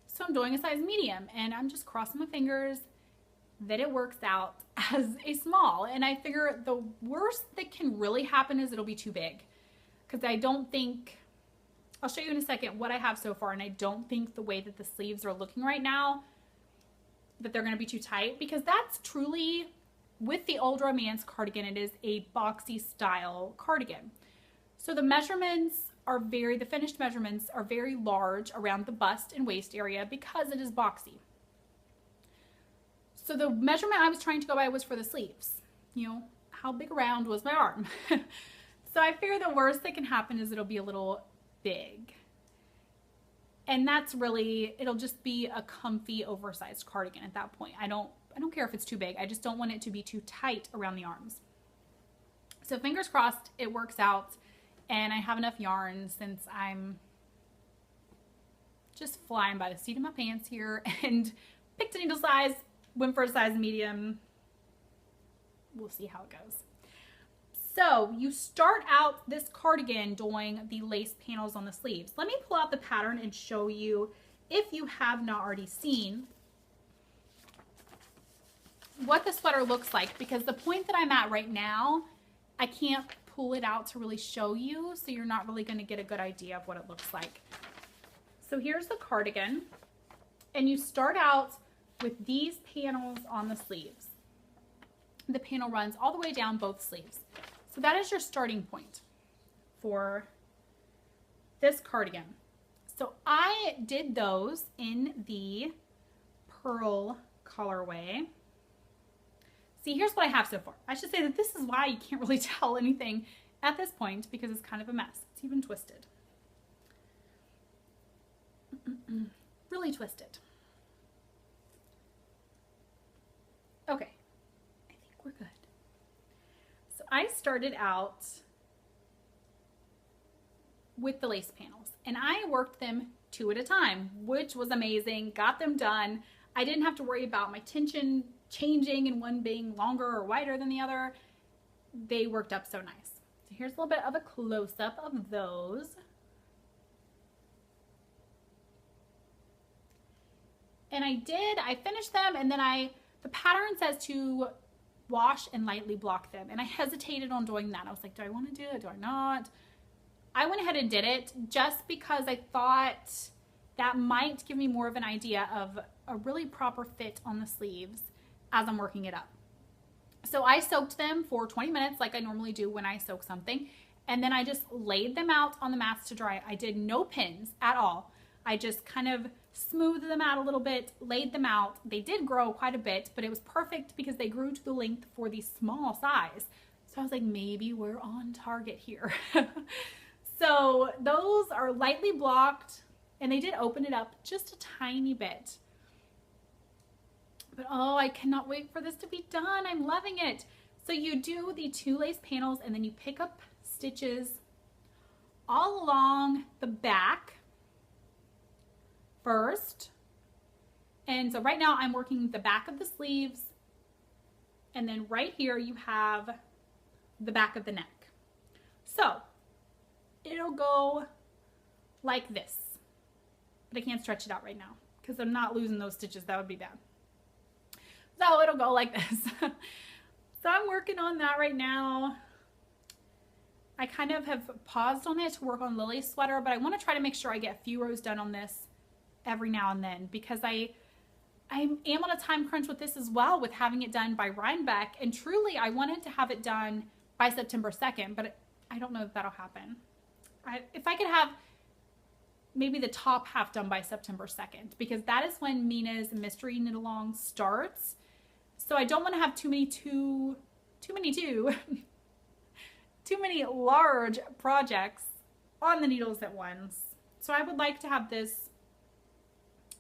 So I'm doing a size medium and I'm just crossing my fingers that it works out as a small. And I figure the worst that can really happen is it'll be too big. Because I don't think, I'll show you in a second what I have so far, and I don't think the way that the sleeves are looking right now, that they're gonna be too tight, because that's truly, with the Old Romance cardigan, it is a boxy style cardigan. So the measurements are the finished measurements are very large around the bust and waist area because it is boxy. So the measurement I was trying to go by was for the sleeves. You know, how big around was my arm? So I figure the worst that can happen is it'll be a little big. And that's really, it'll just be a comfy oversized cardigan at that point. I don't care if it's too big. I just don't want it to be too tight around the arms. So fingers crossed it works out and I have enough yarn since I'm just flying by the seat of my pants here and picked a needle size. Went for a size medium. We'll see how it goes. So you start out this cardigan doing the lace panels on the sleeves. Let me pull out the pattern and show you, if you have not already seen, what the sweater looks like, because the point that I'm at right now, I can't pull it out to really show you, so you're not really going to get a good idea of what it looks like. So here's the cardigan, and you start out with these panels on the sleeves. The panel runs all the way down both sleeves. So that is your starting point for this cardigan. So I did those in the pearl colorway. See, here's what I have so far. I should say that this is why you can't really tell anything at this point, because it's kind of a mess. It's even twisted. Really twisted. Okay, I think we're good. So I started out with the lace panels and I worked them 2 at a time, which was amazing. Got them done. I didn't have to worry about my tension changing and one being longer or wider than the other. They worked up so nice. So here's a little bit of a close-up of those. And I finished them, and then the pattern says to wash and lightly block them. And I hesitated on doing that. I was like, do I want to do it? Do I not? I went ahead and did it just because I thought that might give me more of an idea of a really proper fit on the sleeves as I'm working it up. So I soaked them for 20 minutes like I normally do when I soak something. And then I just laid them out on the mats to dry. I did no pins at all. I just kind of smoothed them out a little bit, laid them out. They did grow quite a bit, but it was perfect because they grew to the length for the small size. So I was like, maybe we're on target here. So those are lightly blocked, and they did open it up just a tiny bit. But oh, I cannot wait for this to be done. I'm loving it. So you do the 2 lace panels, and then you pick up stitches all along the back first. And so right now I'm working the back of the sleeves, and then right here you have the back of the neck. So it'll go like this, but I can't stretch it out right now because I'm not losing those stitches. That would be bad. So it'll go like this. So I'm working on that right now. I kind of have paused on it to work on Lily's sweater, but I want to try to make sure I get a few rows done on this every now and then, because I am on a time crunch with this as well, with having it done by Rhinebeck, and truly I wanted to have it done by September 2nd, but I don't know if that'll happen. If I could have maybe the top half done by September 2nd, because that is when Mina's mystery knit along starts. So I don't want to have too many large projects on the needles at once. So I would like to have this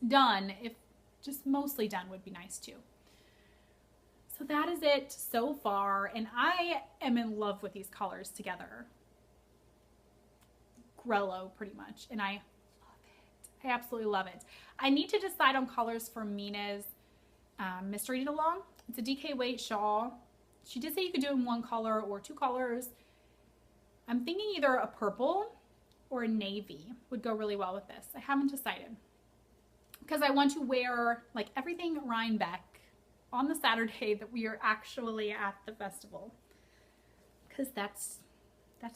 done. If just mostly done would be nice too. So that is it so far, and I am in love with these colors together. Grello pretty much, and I love it. I absolutely love it. I need to decide on colors for Mina's mystery knit along. It's a DK weight shawl. She did say you could do it in one color or two colors. I'm thinking either a purple or a navy would go really well with this. I haven't decided because I want to wear like everything Rhinebeck on the Saturday that we are actually at the festival, because that's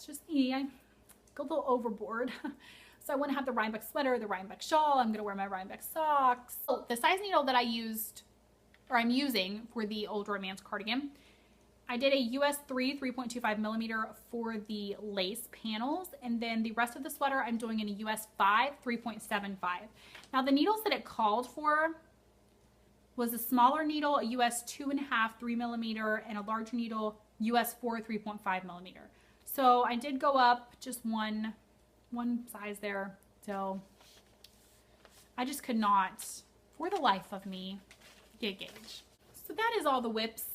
just me. I go a little overboard. So I want to have the Rhinebeck sweater, the Rhinebeck shawl. I'm going to wear my Rhinebeck socks. So the size needle that I'm using for the Old Romance cardigan, I did a US 3.25 millimeter for the lace panels, and then the rest of the sweater I'm doing in a US 5 3.75. Now the needles that it called for was a smaller needle, a US 2.5 3 millimeter, and a larger needle, US 4 3.5 millimeter. So I did go up just one size there. So I just could not, for the life of me, get a gauge. So that is all the whips,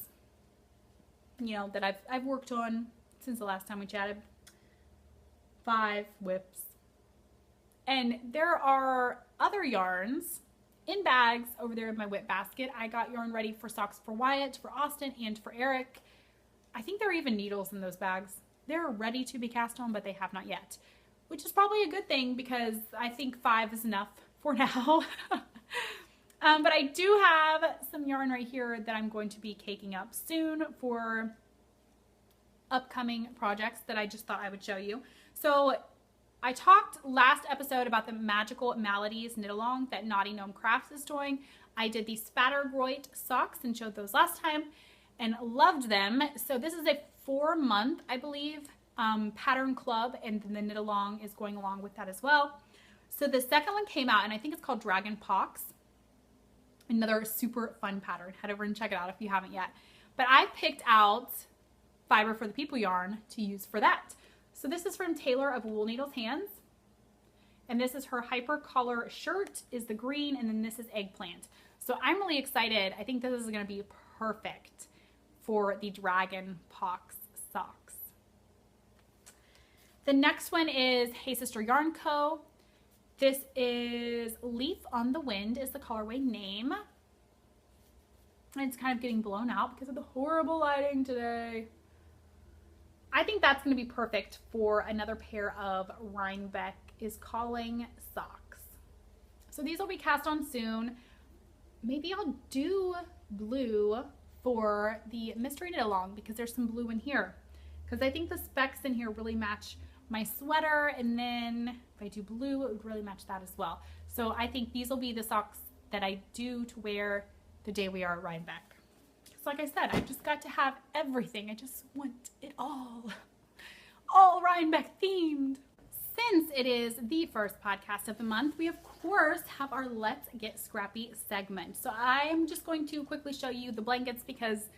you know, that I've worked on since the last time we chatted. 5 whips. And there are other yarns in bags over there in my whip basket. I got yarn ready for socks for Wyatt, for Austin, and for Eric. I think there are even needles in those bags. They're ready to be cast on, but they have not yet, which is probably a good thing because I think 5 is enough for now. But I do have some yarn right here that I'm going to be caking up soon for upcoming projects that I just thought I would show you. So I talked last episode about the Magical Maladies knit along that Naughty Gnome Crafts is doing. I did the Spattergroit socks and showed those last time and loved them. So this is a 4-month, I believe, pattern club, and then the knit along is going along with that as well. So the second one came out, and I think it's called Dragon Pox. Another super fun pattern. Head over and check it out if you haven't yet. But I picked out Fiber for the People yarn to use for that. So this is from Taylor of Wool Needles Hands. And this is her Hyper Color shirt is the green, and then this is Eggplant. So I'm really excited. I think this is going to be perfect for the Dragon Pox socks. The next one is Hey Sister Yarn Co. This is Leaf on the Wind is the colorway name. And it's kind of getting blown out because of the horrible lighting today. I think that's going to be perfect for another pair of Rhinebeck is Calling socks. So these will be cast on soon. Maybe I'll do blue for the mystery knit along because there's some blue in here. Because I think the specs in here really match my sweater, and then if I do blue, it would really match that as well. So I think these will be the socks that I do to wear the day we are at Rhinebeck. Because like I said, I've just got to have everything. I just want it all Rhinebeck themed. Since it is the first podcast of the month, we of course have our Let's Get Scrappy segment. So I'm just going to quickly show you the blankets because,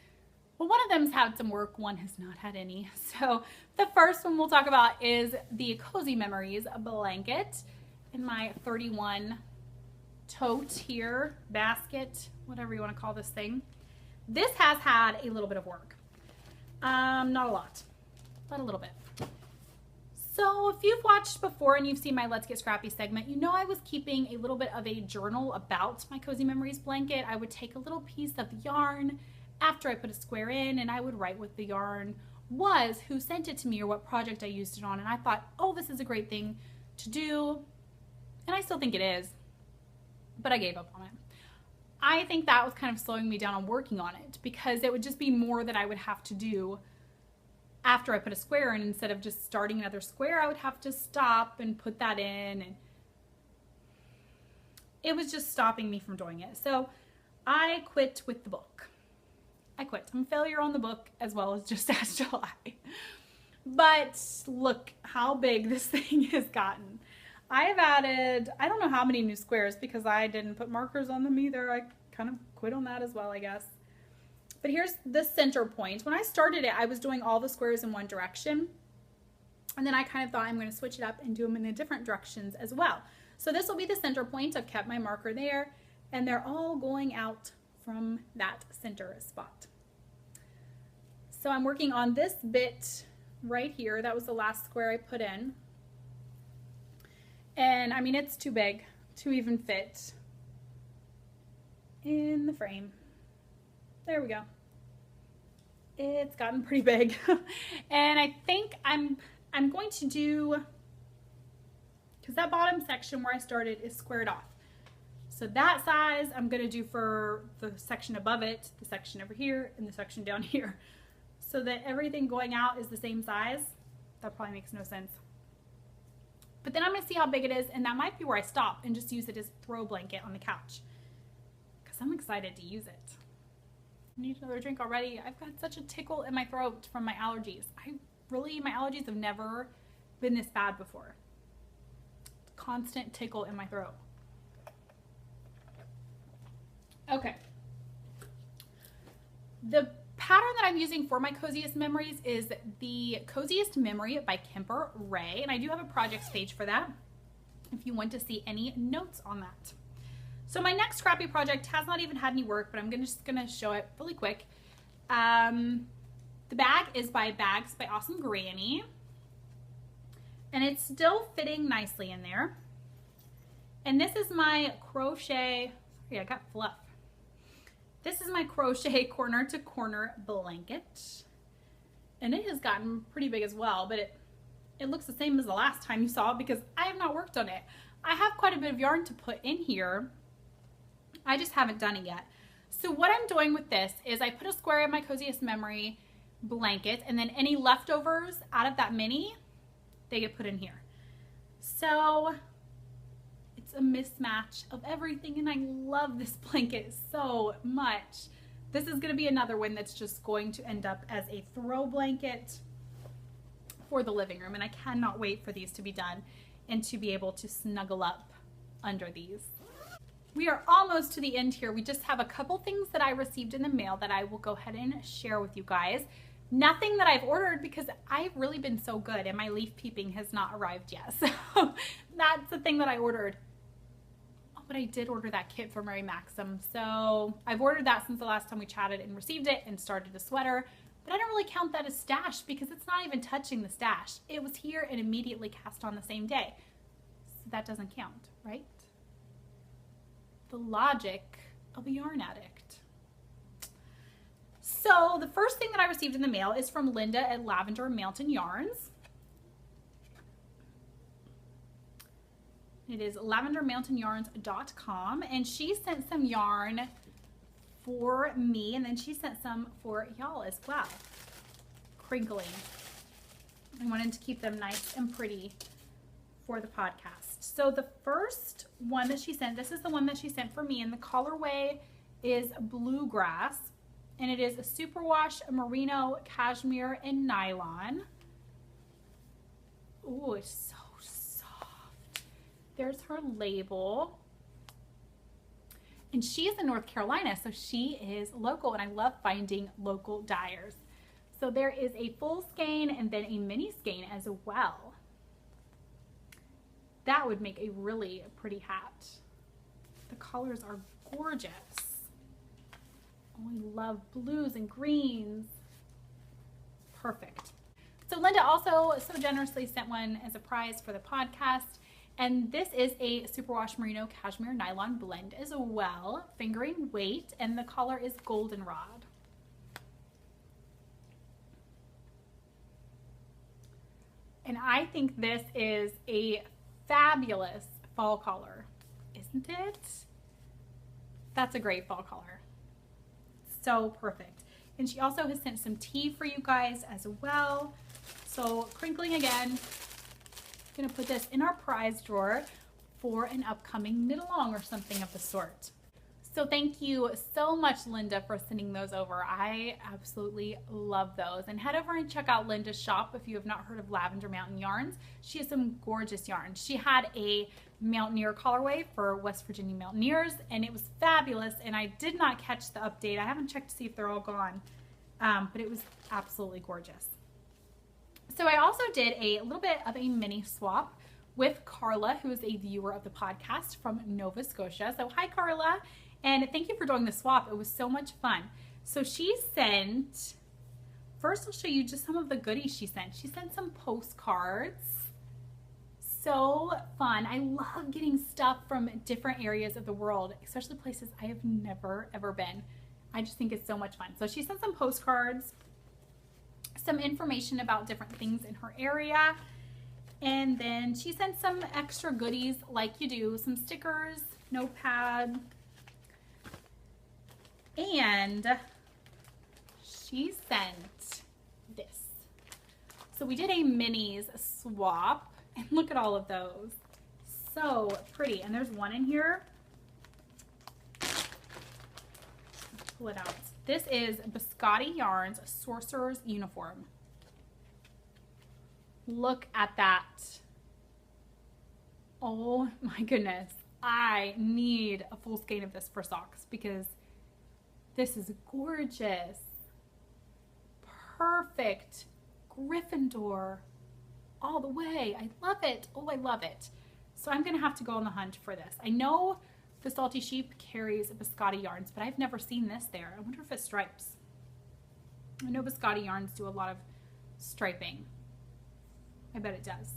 well, one of them's had some work, one has not had any. So the first one we'll talk about is the Cozy Memories blanket in my 31 tote here, basket, whatever you want to call this thing. This has had a little bit of work. Not a lot, but a little bit. So if you've watched before and you've seen my Let's Get Scrappy segment, you know I was keeping a little bit of a journal about my Cozy Memories blanket. I would take a little piece of the yarn after I put a square in, and I would write what the yarn was, who sent it to me, or what project I used it on. And I thought, oh, this is a great thing to do. And I still think it is, but I gave up on it. I think that was kind of slowing me down on working on it because it would just be more that I would have to do after I put a square in. Instead of just starting another square, I would have to stop and put that in, and it was just stopping me from doing it. So I quit with the book. I quit. I'm a failure on the book as well as just as July. But look how big this thing has gotten. I have added, I don't know how many new squares because I didn't put markers on them either. I kind of quit on that as well, I guess. But here's the center point. When I started it, I was doing all the squares in one direction. And then I kind of thought I'm going to switch it up and do them in the different directions as well. So this will be the center point. I've kept my marker there, and they're all going out from that center spot. So I'm working on this bit right here. That was the last square I put in. And I mean, it's too big to even fit in the frame. There we go. It's gotten pretty big. And I think I'm going to do, because that bottom section where I started is squared off. So that size I'm going to do for the section above it, the section over here, and the section down here. So that everything going out is the same size. That probably makes no sense. But then I'm going to see how big it is, and that might be where I stop and just use it as a throw blanket on the couch. Because I'm excited to use it. I need another drink already. I've got such a tickle in my throat from my allergies. My allergies have never been this bad before. Constant tickle in my throat. Okay. The pattern that I'm using for my coziest memories is the Coziest Memory by Kemper Ray, and I do have a projects page for that if you want to see any notes on that. So my next scrappy project has not even had any work, but I'm just gonna show it really quick. The bag is by Bags by Awesome Granny, and it's still fitting nicely in there. And this is my crochet, sorry, I got fluff. This is my crochet corner to corner blanket, and it has gotten pretty big as well, but it looks the same as the last time you saw it because I have not worked on it. I have quite a bit of yarn to put in here. I just haven't done it yet. So what I'm doing with this is I put a square in my Coziest Memory blanket, and then any leftovers out of that mini, they get put in here. So it's a mismatch of everything, and I love this blanket so much. This is going to be another one that's just going to end up as a throw blanket for the living room, and I cannot wait for these to be done and to be able to snuggle up under these. We are almost to the end here. We just have a couple things that I received in the mail that I will go ahead and share with you guys. Nothing that I've ordered because I've really been so good and my leaf peeping has not arrived yet. So that's the thing that I ordered. Oh, but I did order that kit for Mary Maxim. So I've ordered that since the last time we chatted and received it and started a sweater. But I don't really count that as stash because it's not even touching the stash. It was here and immediately cast on the same day. So that doesn't count, right? The logic of a yarn addict. So the first thing that I received in the mail is from Linda at Lavender Mountain Yarns. It is lavendermountainyarns.com, and she sent some yarn for me, and then she sent some for y'all as well. Crinkling. I wanted to keep them nice and pretty for the podcast. So the first one that she sent, this is the one that she sent for me, and the colorway is Bluegrass, and it is a superwash, merino, cashmere, and nylon. Oh, it's so soft. There's her label. And she is in North Carolina, so she is local, and I love finding local dyers. So there is a full skein and then a mini skein as well. That would make a really pretty hat. The colors are gorgeous. Oh, I love blues and greens. Perfect. So Linda also so generously sent one as a prize for the podcast. And this is a superwash merino cashmere nylon blend as well, fingering weight, and the color is goldenrod. And I think this is a fabulous fall color, isn't it? That's a great fall color. So perfect. And she also has sent some tea for you guys as well. So crinkling again. Gonna put this in our prize drawer for an upcoming knit along or something of the sort. So thank you so much, Linda, for sending those over. I absolutely love those. And head over and check out Linda's shop if you have not heard of Lavender Mountain Yarns. She has some gorgeous yarns. She had a Mountaineer colorway for West Virginia Mountaineers, and it was fabulous. And I did not catch the update. I haven't checked to see if they're all gone, but it was absolutely gorgeous. So I also did a little bit of a mini swap with Carla, who is a viewer of the podcast from Nova Scotia. So hi, Carla. And thank you for doing the swap. It was so much fun. So she sent, first I'll show you just some of the goodies she sent. She sent some postcards. So fun. I love getting stuff from different areas of the world, especially places I have never, ever been. I just think it's so much fun. So she sent some postcards, some information about different things in her area. And then she sent some extra goodies like you do, some stickers, notepad, and she sent this. So we did a minis swap, and look at all of those. So pretty. And there's one in here. Let's pull it out. This is Biscotti Yarns Sorcerer's Uniform. Look at that. Oh my goodness. I need a full skein of this for socks because this is gorgeous. Perfect. Gryffindor. All the way. I love it. Oh, I love it. So I'm going to have to go on the hunt for this. I know the Salty Sheep carries Biscotti Yarns, but I've never seen this there. I wonder if it stripes. I know Biscotti Yarns do a lot of striping. I bet it does.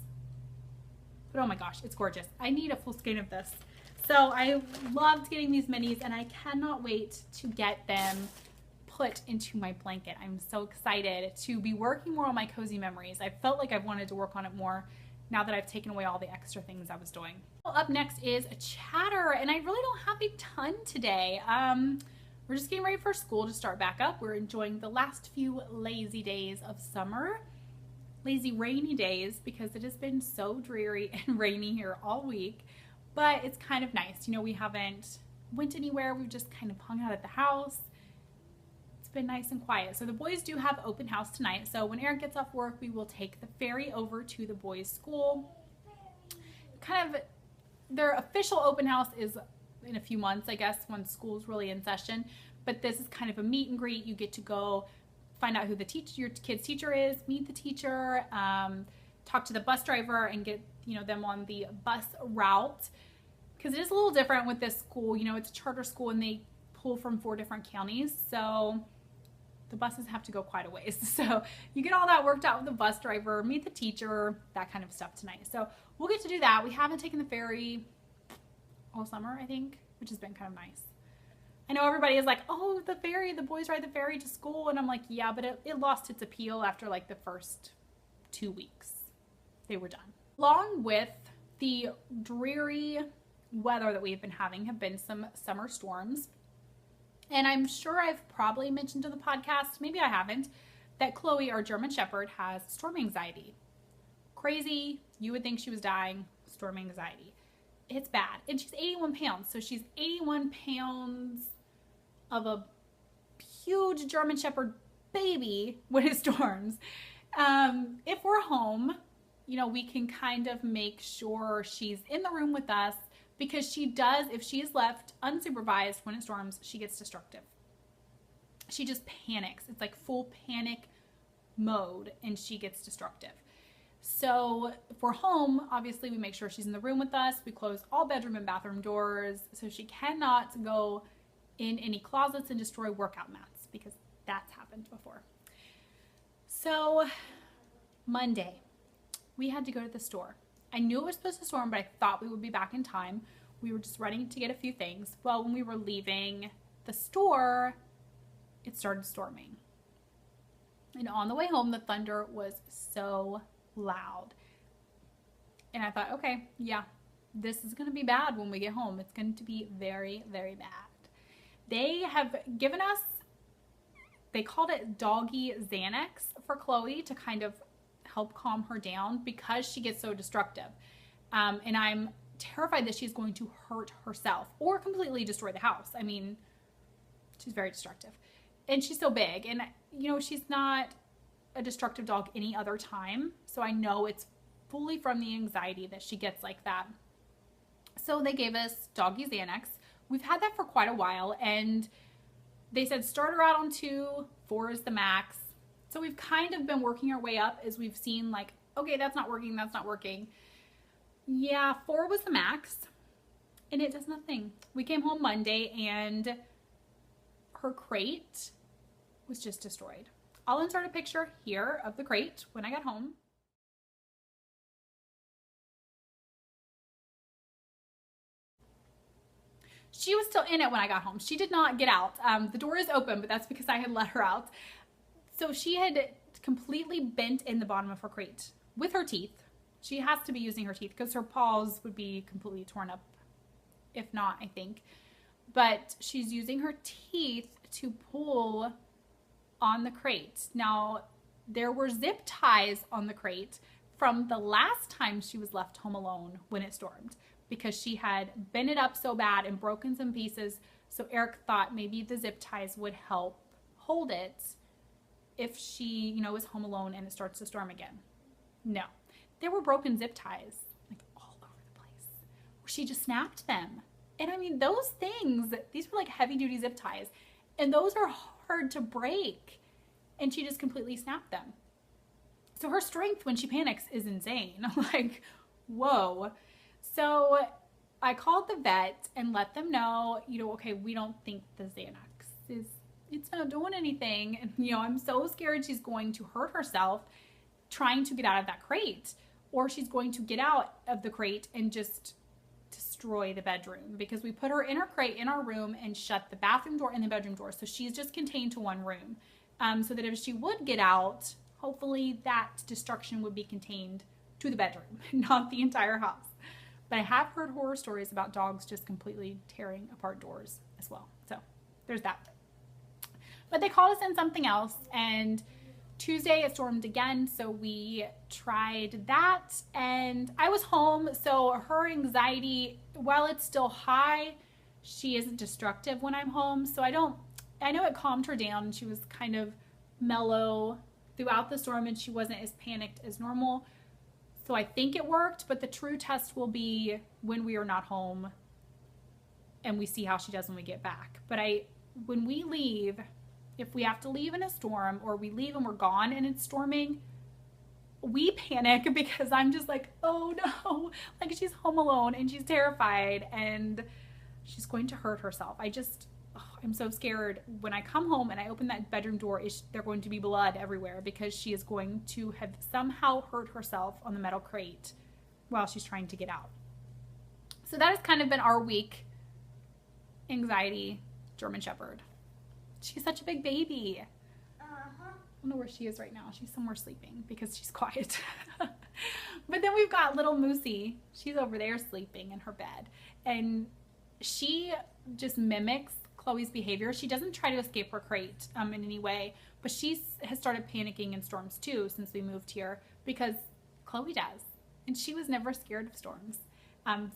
But oh my gosh, it's gorgeous. I need a full skein of this. So I loved getting these minis, and I cannot wait to get them put into my blanket. I'm so excited to be working more on my cozy memories. I felt like I've wanted to work on it more now that I've taken away all the extra things I was doing. Well, up next is a chatter, and I really don't have a ton today. We're just getting ready for school to start back up. We're enjoying the last few lazy days of summer. Lazy rainy days because it has been so dreary and rainy here all week, but it's kind of nice. You know, we haven't went anywhere. We've just kind of hung out at the house. It's been nice and quiet. So the boys do have open house tonight. So when Aaron gets off work, we will take the ferry over to the boys' school. Kind of their official open house is in a few months, I guess, when school's really in session. But this is kind of a meet and greet. You get to go find out who the teacher, your kid's teacher is, meet the teacher, talk to the bus driver, and get them on the bus route. Because it is a little different with this school. You know, it's a charter school, and they pull from 4 different counties, so the buses have to go quite a ways. So you get all that worked out with the bus driver, meet the teacher, that kind of stuff tonight. So we'll get to do that. We haven't taken the ferry all summer, I think, which has been kind of nice. I know everybody is like, oh, the ferry, the boys ride the ferry to school. And I'm like, yeah, but it lost its appeal after like the first 2 weeks. They were done. Along with the dreary weather that we've been having have been some summer storms. And I'm sure I've probably mentioned to the podcast, maybe I haven't, that Chloe, our German Shepherd, has storm anxiety. Crazy. You would think she was dying. Storm anxiety. It's bad. And she's 81 pounds. So she's 81 pounds of a huge German Shepherd baby when it storms. If we're home, we can kind of make sure she's in the room with us, because she does, if she is left unsupervised when it storms, she gets destructive. She just panics. It's like full panic mode, and she gets destructive. So if we're home, obviously we make sure she's in the room with us. We close all bedroom and bathroom doors so she cannot go in any closets and destroy workout mats, because that's happened before. So Monday, we had to go to the store. I knew it was supposed to storm, but I thought we would be back in time. We were just running to get a few things. Well, when we were leaving the store, it started storming. And on the way home, the thunder was so loud. And I thought, okay, yeah, this is going to be bad when we get home. It's going to be very, very bad. They have given us, they called it doggy Xanax for Chloe to kind of help calm her down because she gets so destructive. And I'm terrified that she's going to hurt herself or completely destroy the house. I mean, she's very destructive. And she's so big. And, you know, she's not a destructive dog any other time. So I know it's fully from the anxiety that she gets like that. So they gave us doggy Xanax. We've had that for quite a while. And they said start her out on 2, 4 is the max. So we've kind of been working our way up as we've seen like, okay, that's not working, that's not working. Yeah, 4 was the max and it does nothing. We came home Monday and her crate was just destroyed. I'll insert a picture here of the crate when I got home. She was still in it when I got home. She did not get out. The door is open, but that's because I had let her out. So she had completely bent in the bottom of her crate with her teeth. She has to be using her teeth because her paws would be completely torn up. If not, I think. But she's using her teeth to pull on the crate. Now, there were zip ties on the crate from the last time she was left home alone when it stormed, because she had bent it up so bad and broken some pieces. So Eric thought maybe the zip ties would help hold it if she, you know, is home alone and it starts to storm again. No, there were broken zip ties like all over the place. She just snapped them. And I mean, those things, these were like heavy duty zip ties, and those are hard to break. And she just completely snapped them. So her strength when she panics is insane. Like, whoa. So I called the vet and let them know, you know, okay, we don't think the Xanax it's not doing anything. And, you know, I'm so scared she's going to hurt herself trying to get out of that crate, or she's going to get out of the crate and just destroy the bedroom, because we put her in her crate in our room and shut the bathroom door and the bedroom door. So she's just contained to one room, so that if she would get out, hopefully that destruction would be contained to the bedroom, not the entire house. But I have heard horror stories about dogs just completely tearing apart doors as well. So there's that. But they called us in something else, and Tuesday it stormed again, so we tried that, and I was home, so her anxiety, while it's still high, she isn't destructive when I'm home. So I know it calmed her down, and she was kind of mellow throughout the storm, and she wasn't as panicked as normal. So I think it worked, but the true test will be when we are not home and we see how she does when we get back. But when we leave, if we have to leave in a storm, or we leave and we're gone and it's storming, we panic because I'm just like, oh no, like she's home alone and she's terrified and she's going to hurt herself. I'm so scared. When I come home and I open that bedroom door, there's going to be blood everywhere because she is going to have somehow hurt herself on the metal crate while she's trying to get out. So that has kind of been our week. Anxiety, German Shepherd. She's such a big baby. I don't know where she is right now. She's somewhere sleeping because she's quiet. But then we've got little Moosey. She's over there sleeping in her bed. And she just mimics Chloe's behavior. She doesn't try to escape her crate in any way. But she has started panicking in storms too since we moved here, because Chloe does. And she was never scared of storms.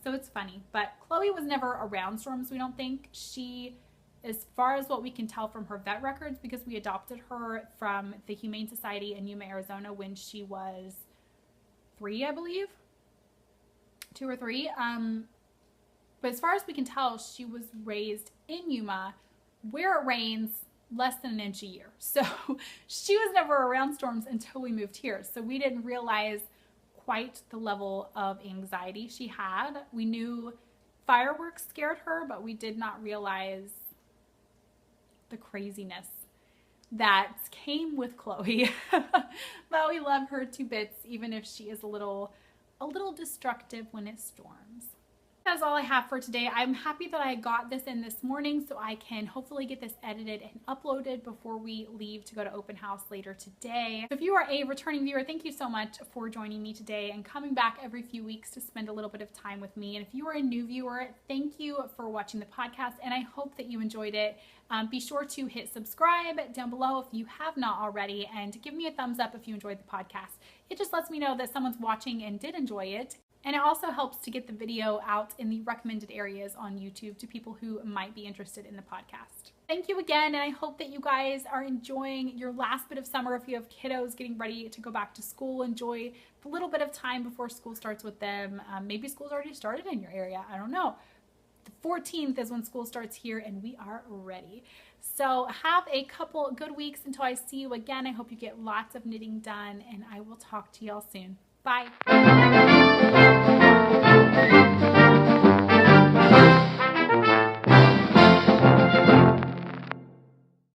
So it's funny. But Chloe was never around storms, we don't think. As far as what we can tell from her vet records, because we adopted her from the Humane Society in Yuma, Arizona when she was 3, I believe. 2 or 3. But as far as we can tell, she was raised in Yuma, where it rains less than an inch a year. So she was never around storms until we moved here. So we didn't realize quite the level of anxiety she had. We knew fireworks scared her, but we did not realize the craziness that came with Chloe. But we love her to bits, even if she is a little destructive when it storms. That's all I have for today. I'm happy that I got this in this morning so I can hopefully get this edited and uploaded before we leave to go to open house later today. If you are a returning viewer, thank you so much for joining me today and coming back every few weeks to spend a little bit of time with me. And if you are a new viewer, thank you for watching the podcast, and I hope that you enjoyed it. Be sure to hit subscribe down below if you have not already, and give me a thumbs up if you enjoyed the podcast. It just lets me know that someone's watching and did enjoy it. And it also helps to get the video out in the recommended areas on YouTube to people who might be interested in the podcast. Thank you again, and I hope that you guys are enjoying your last bit of summer. If you have kiddos getting ready to go back to school, enjoy the little bit of time before school starts with them. Maybe school's already started in your area. I don't know. The 14th is when school starts here, and we are ready. So have a couple good weeks until I see you again. I hope you get lots of knitting done, and I will talk to y'all soon. Bye.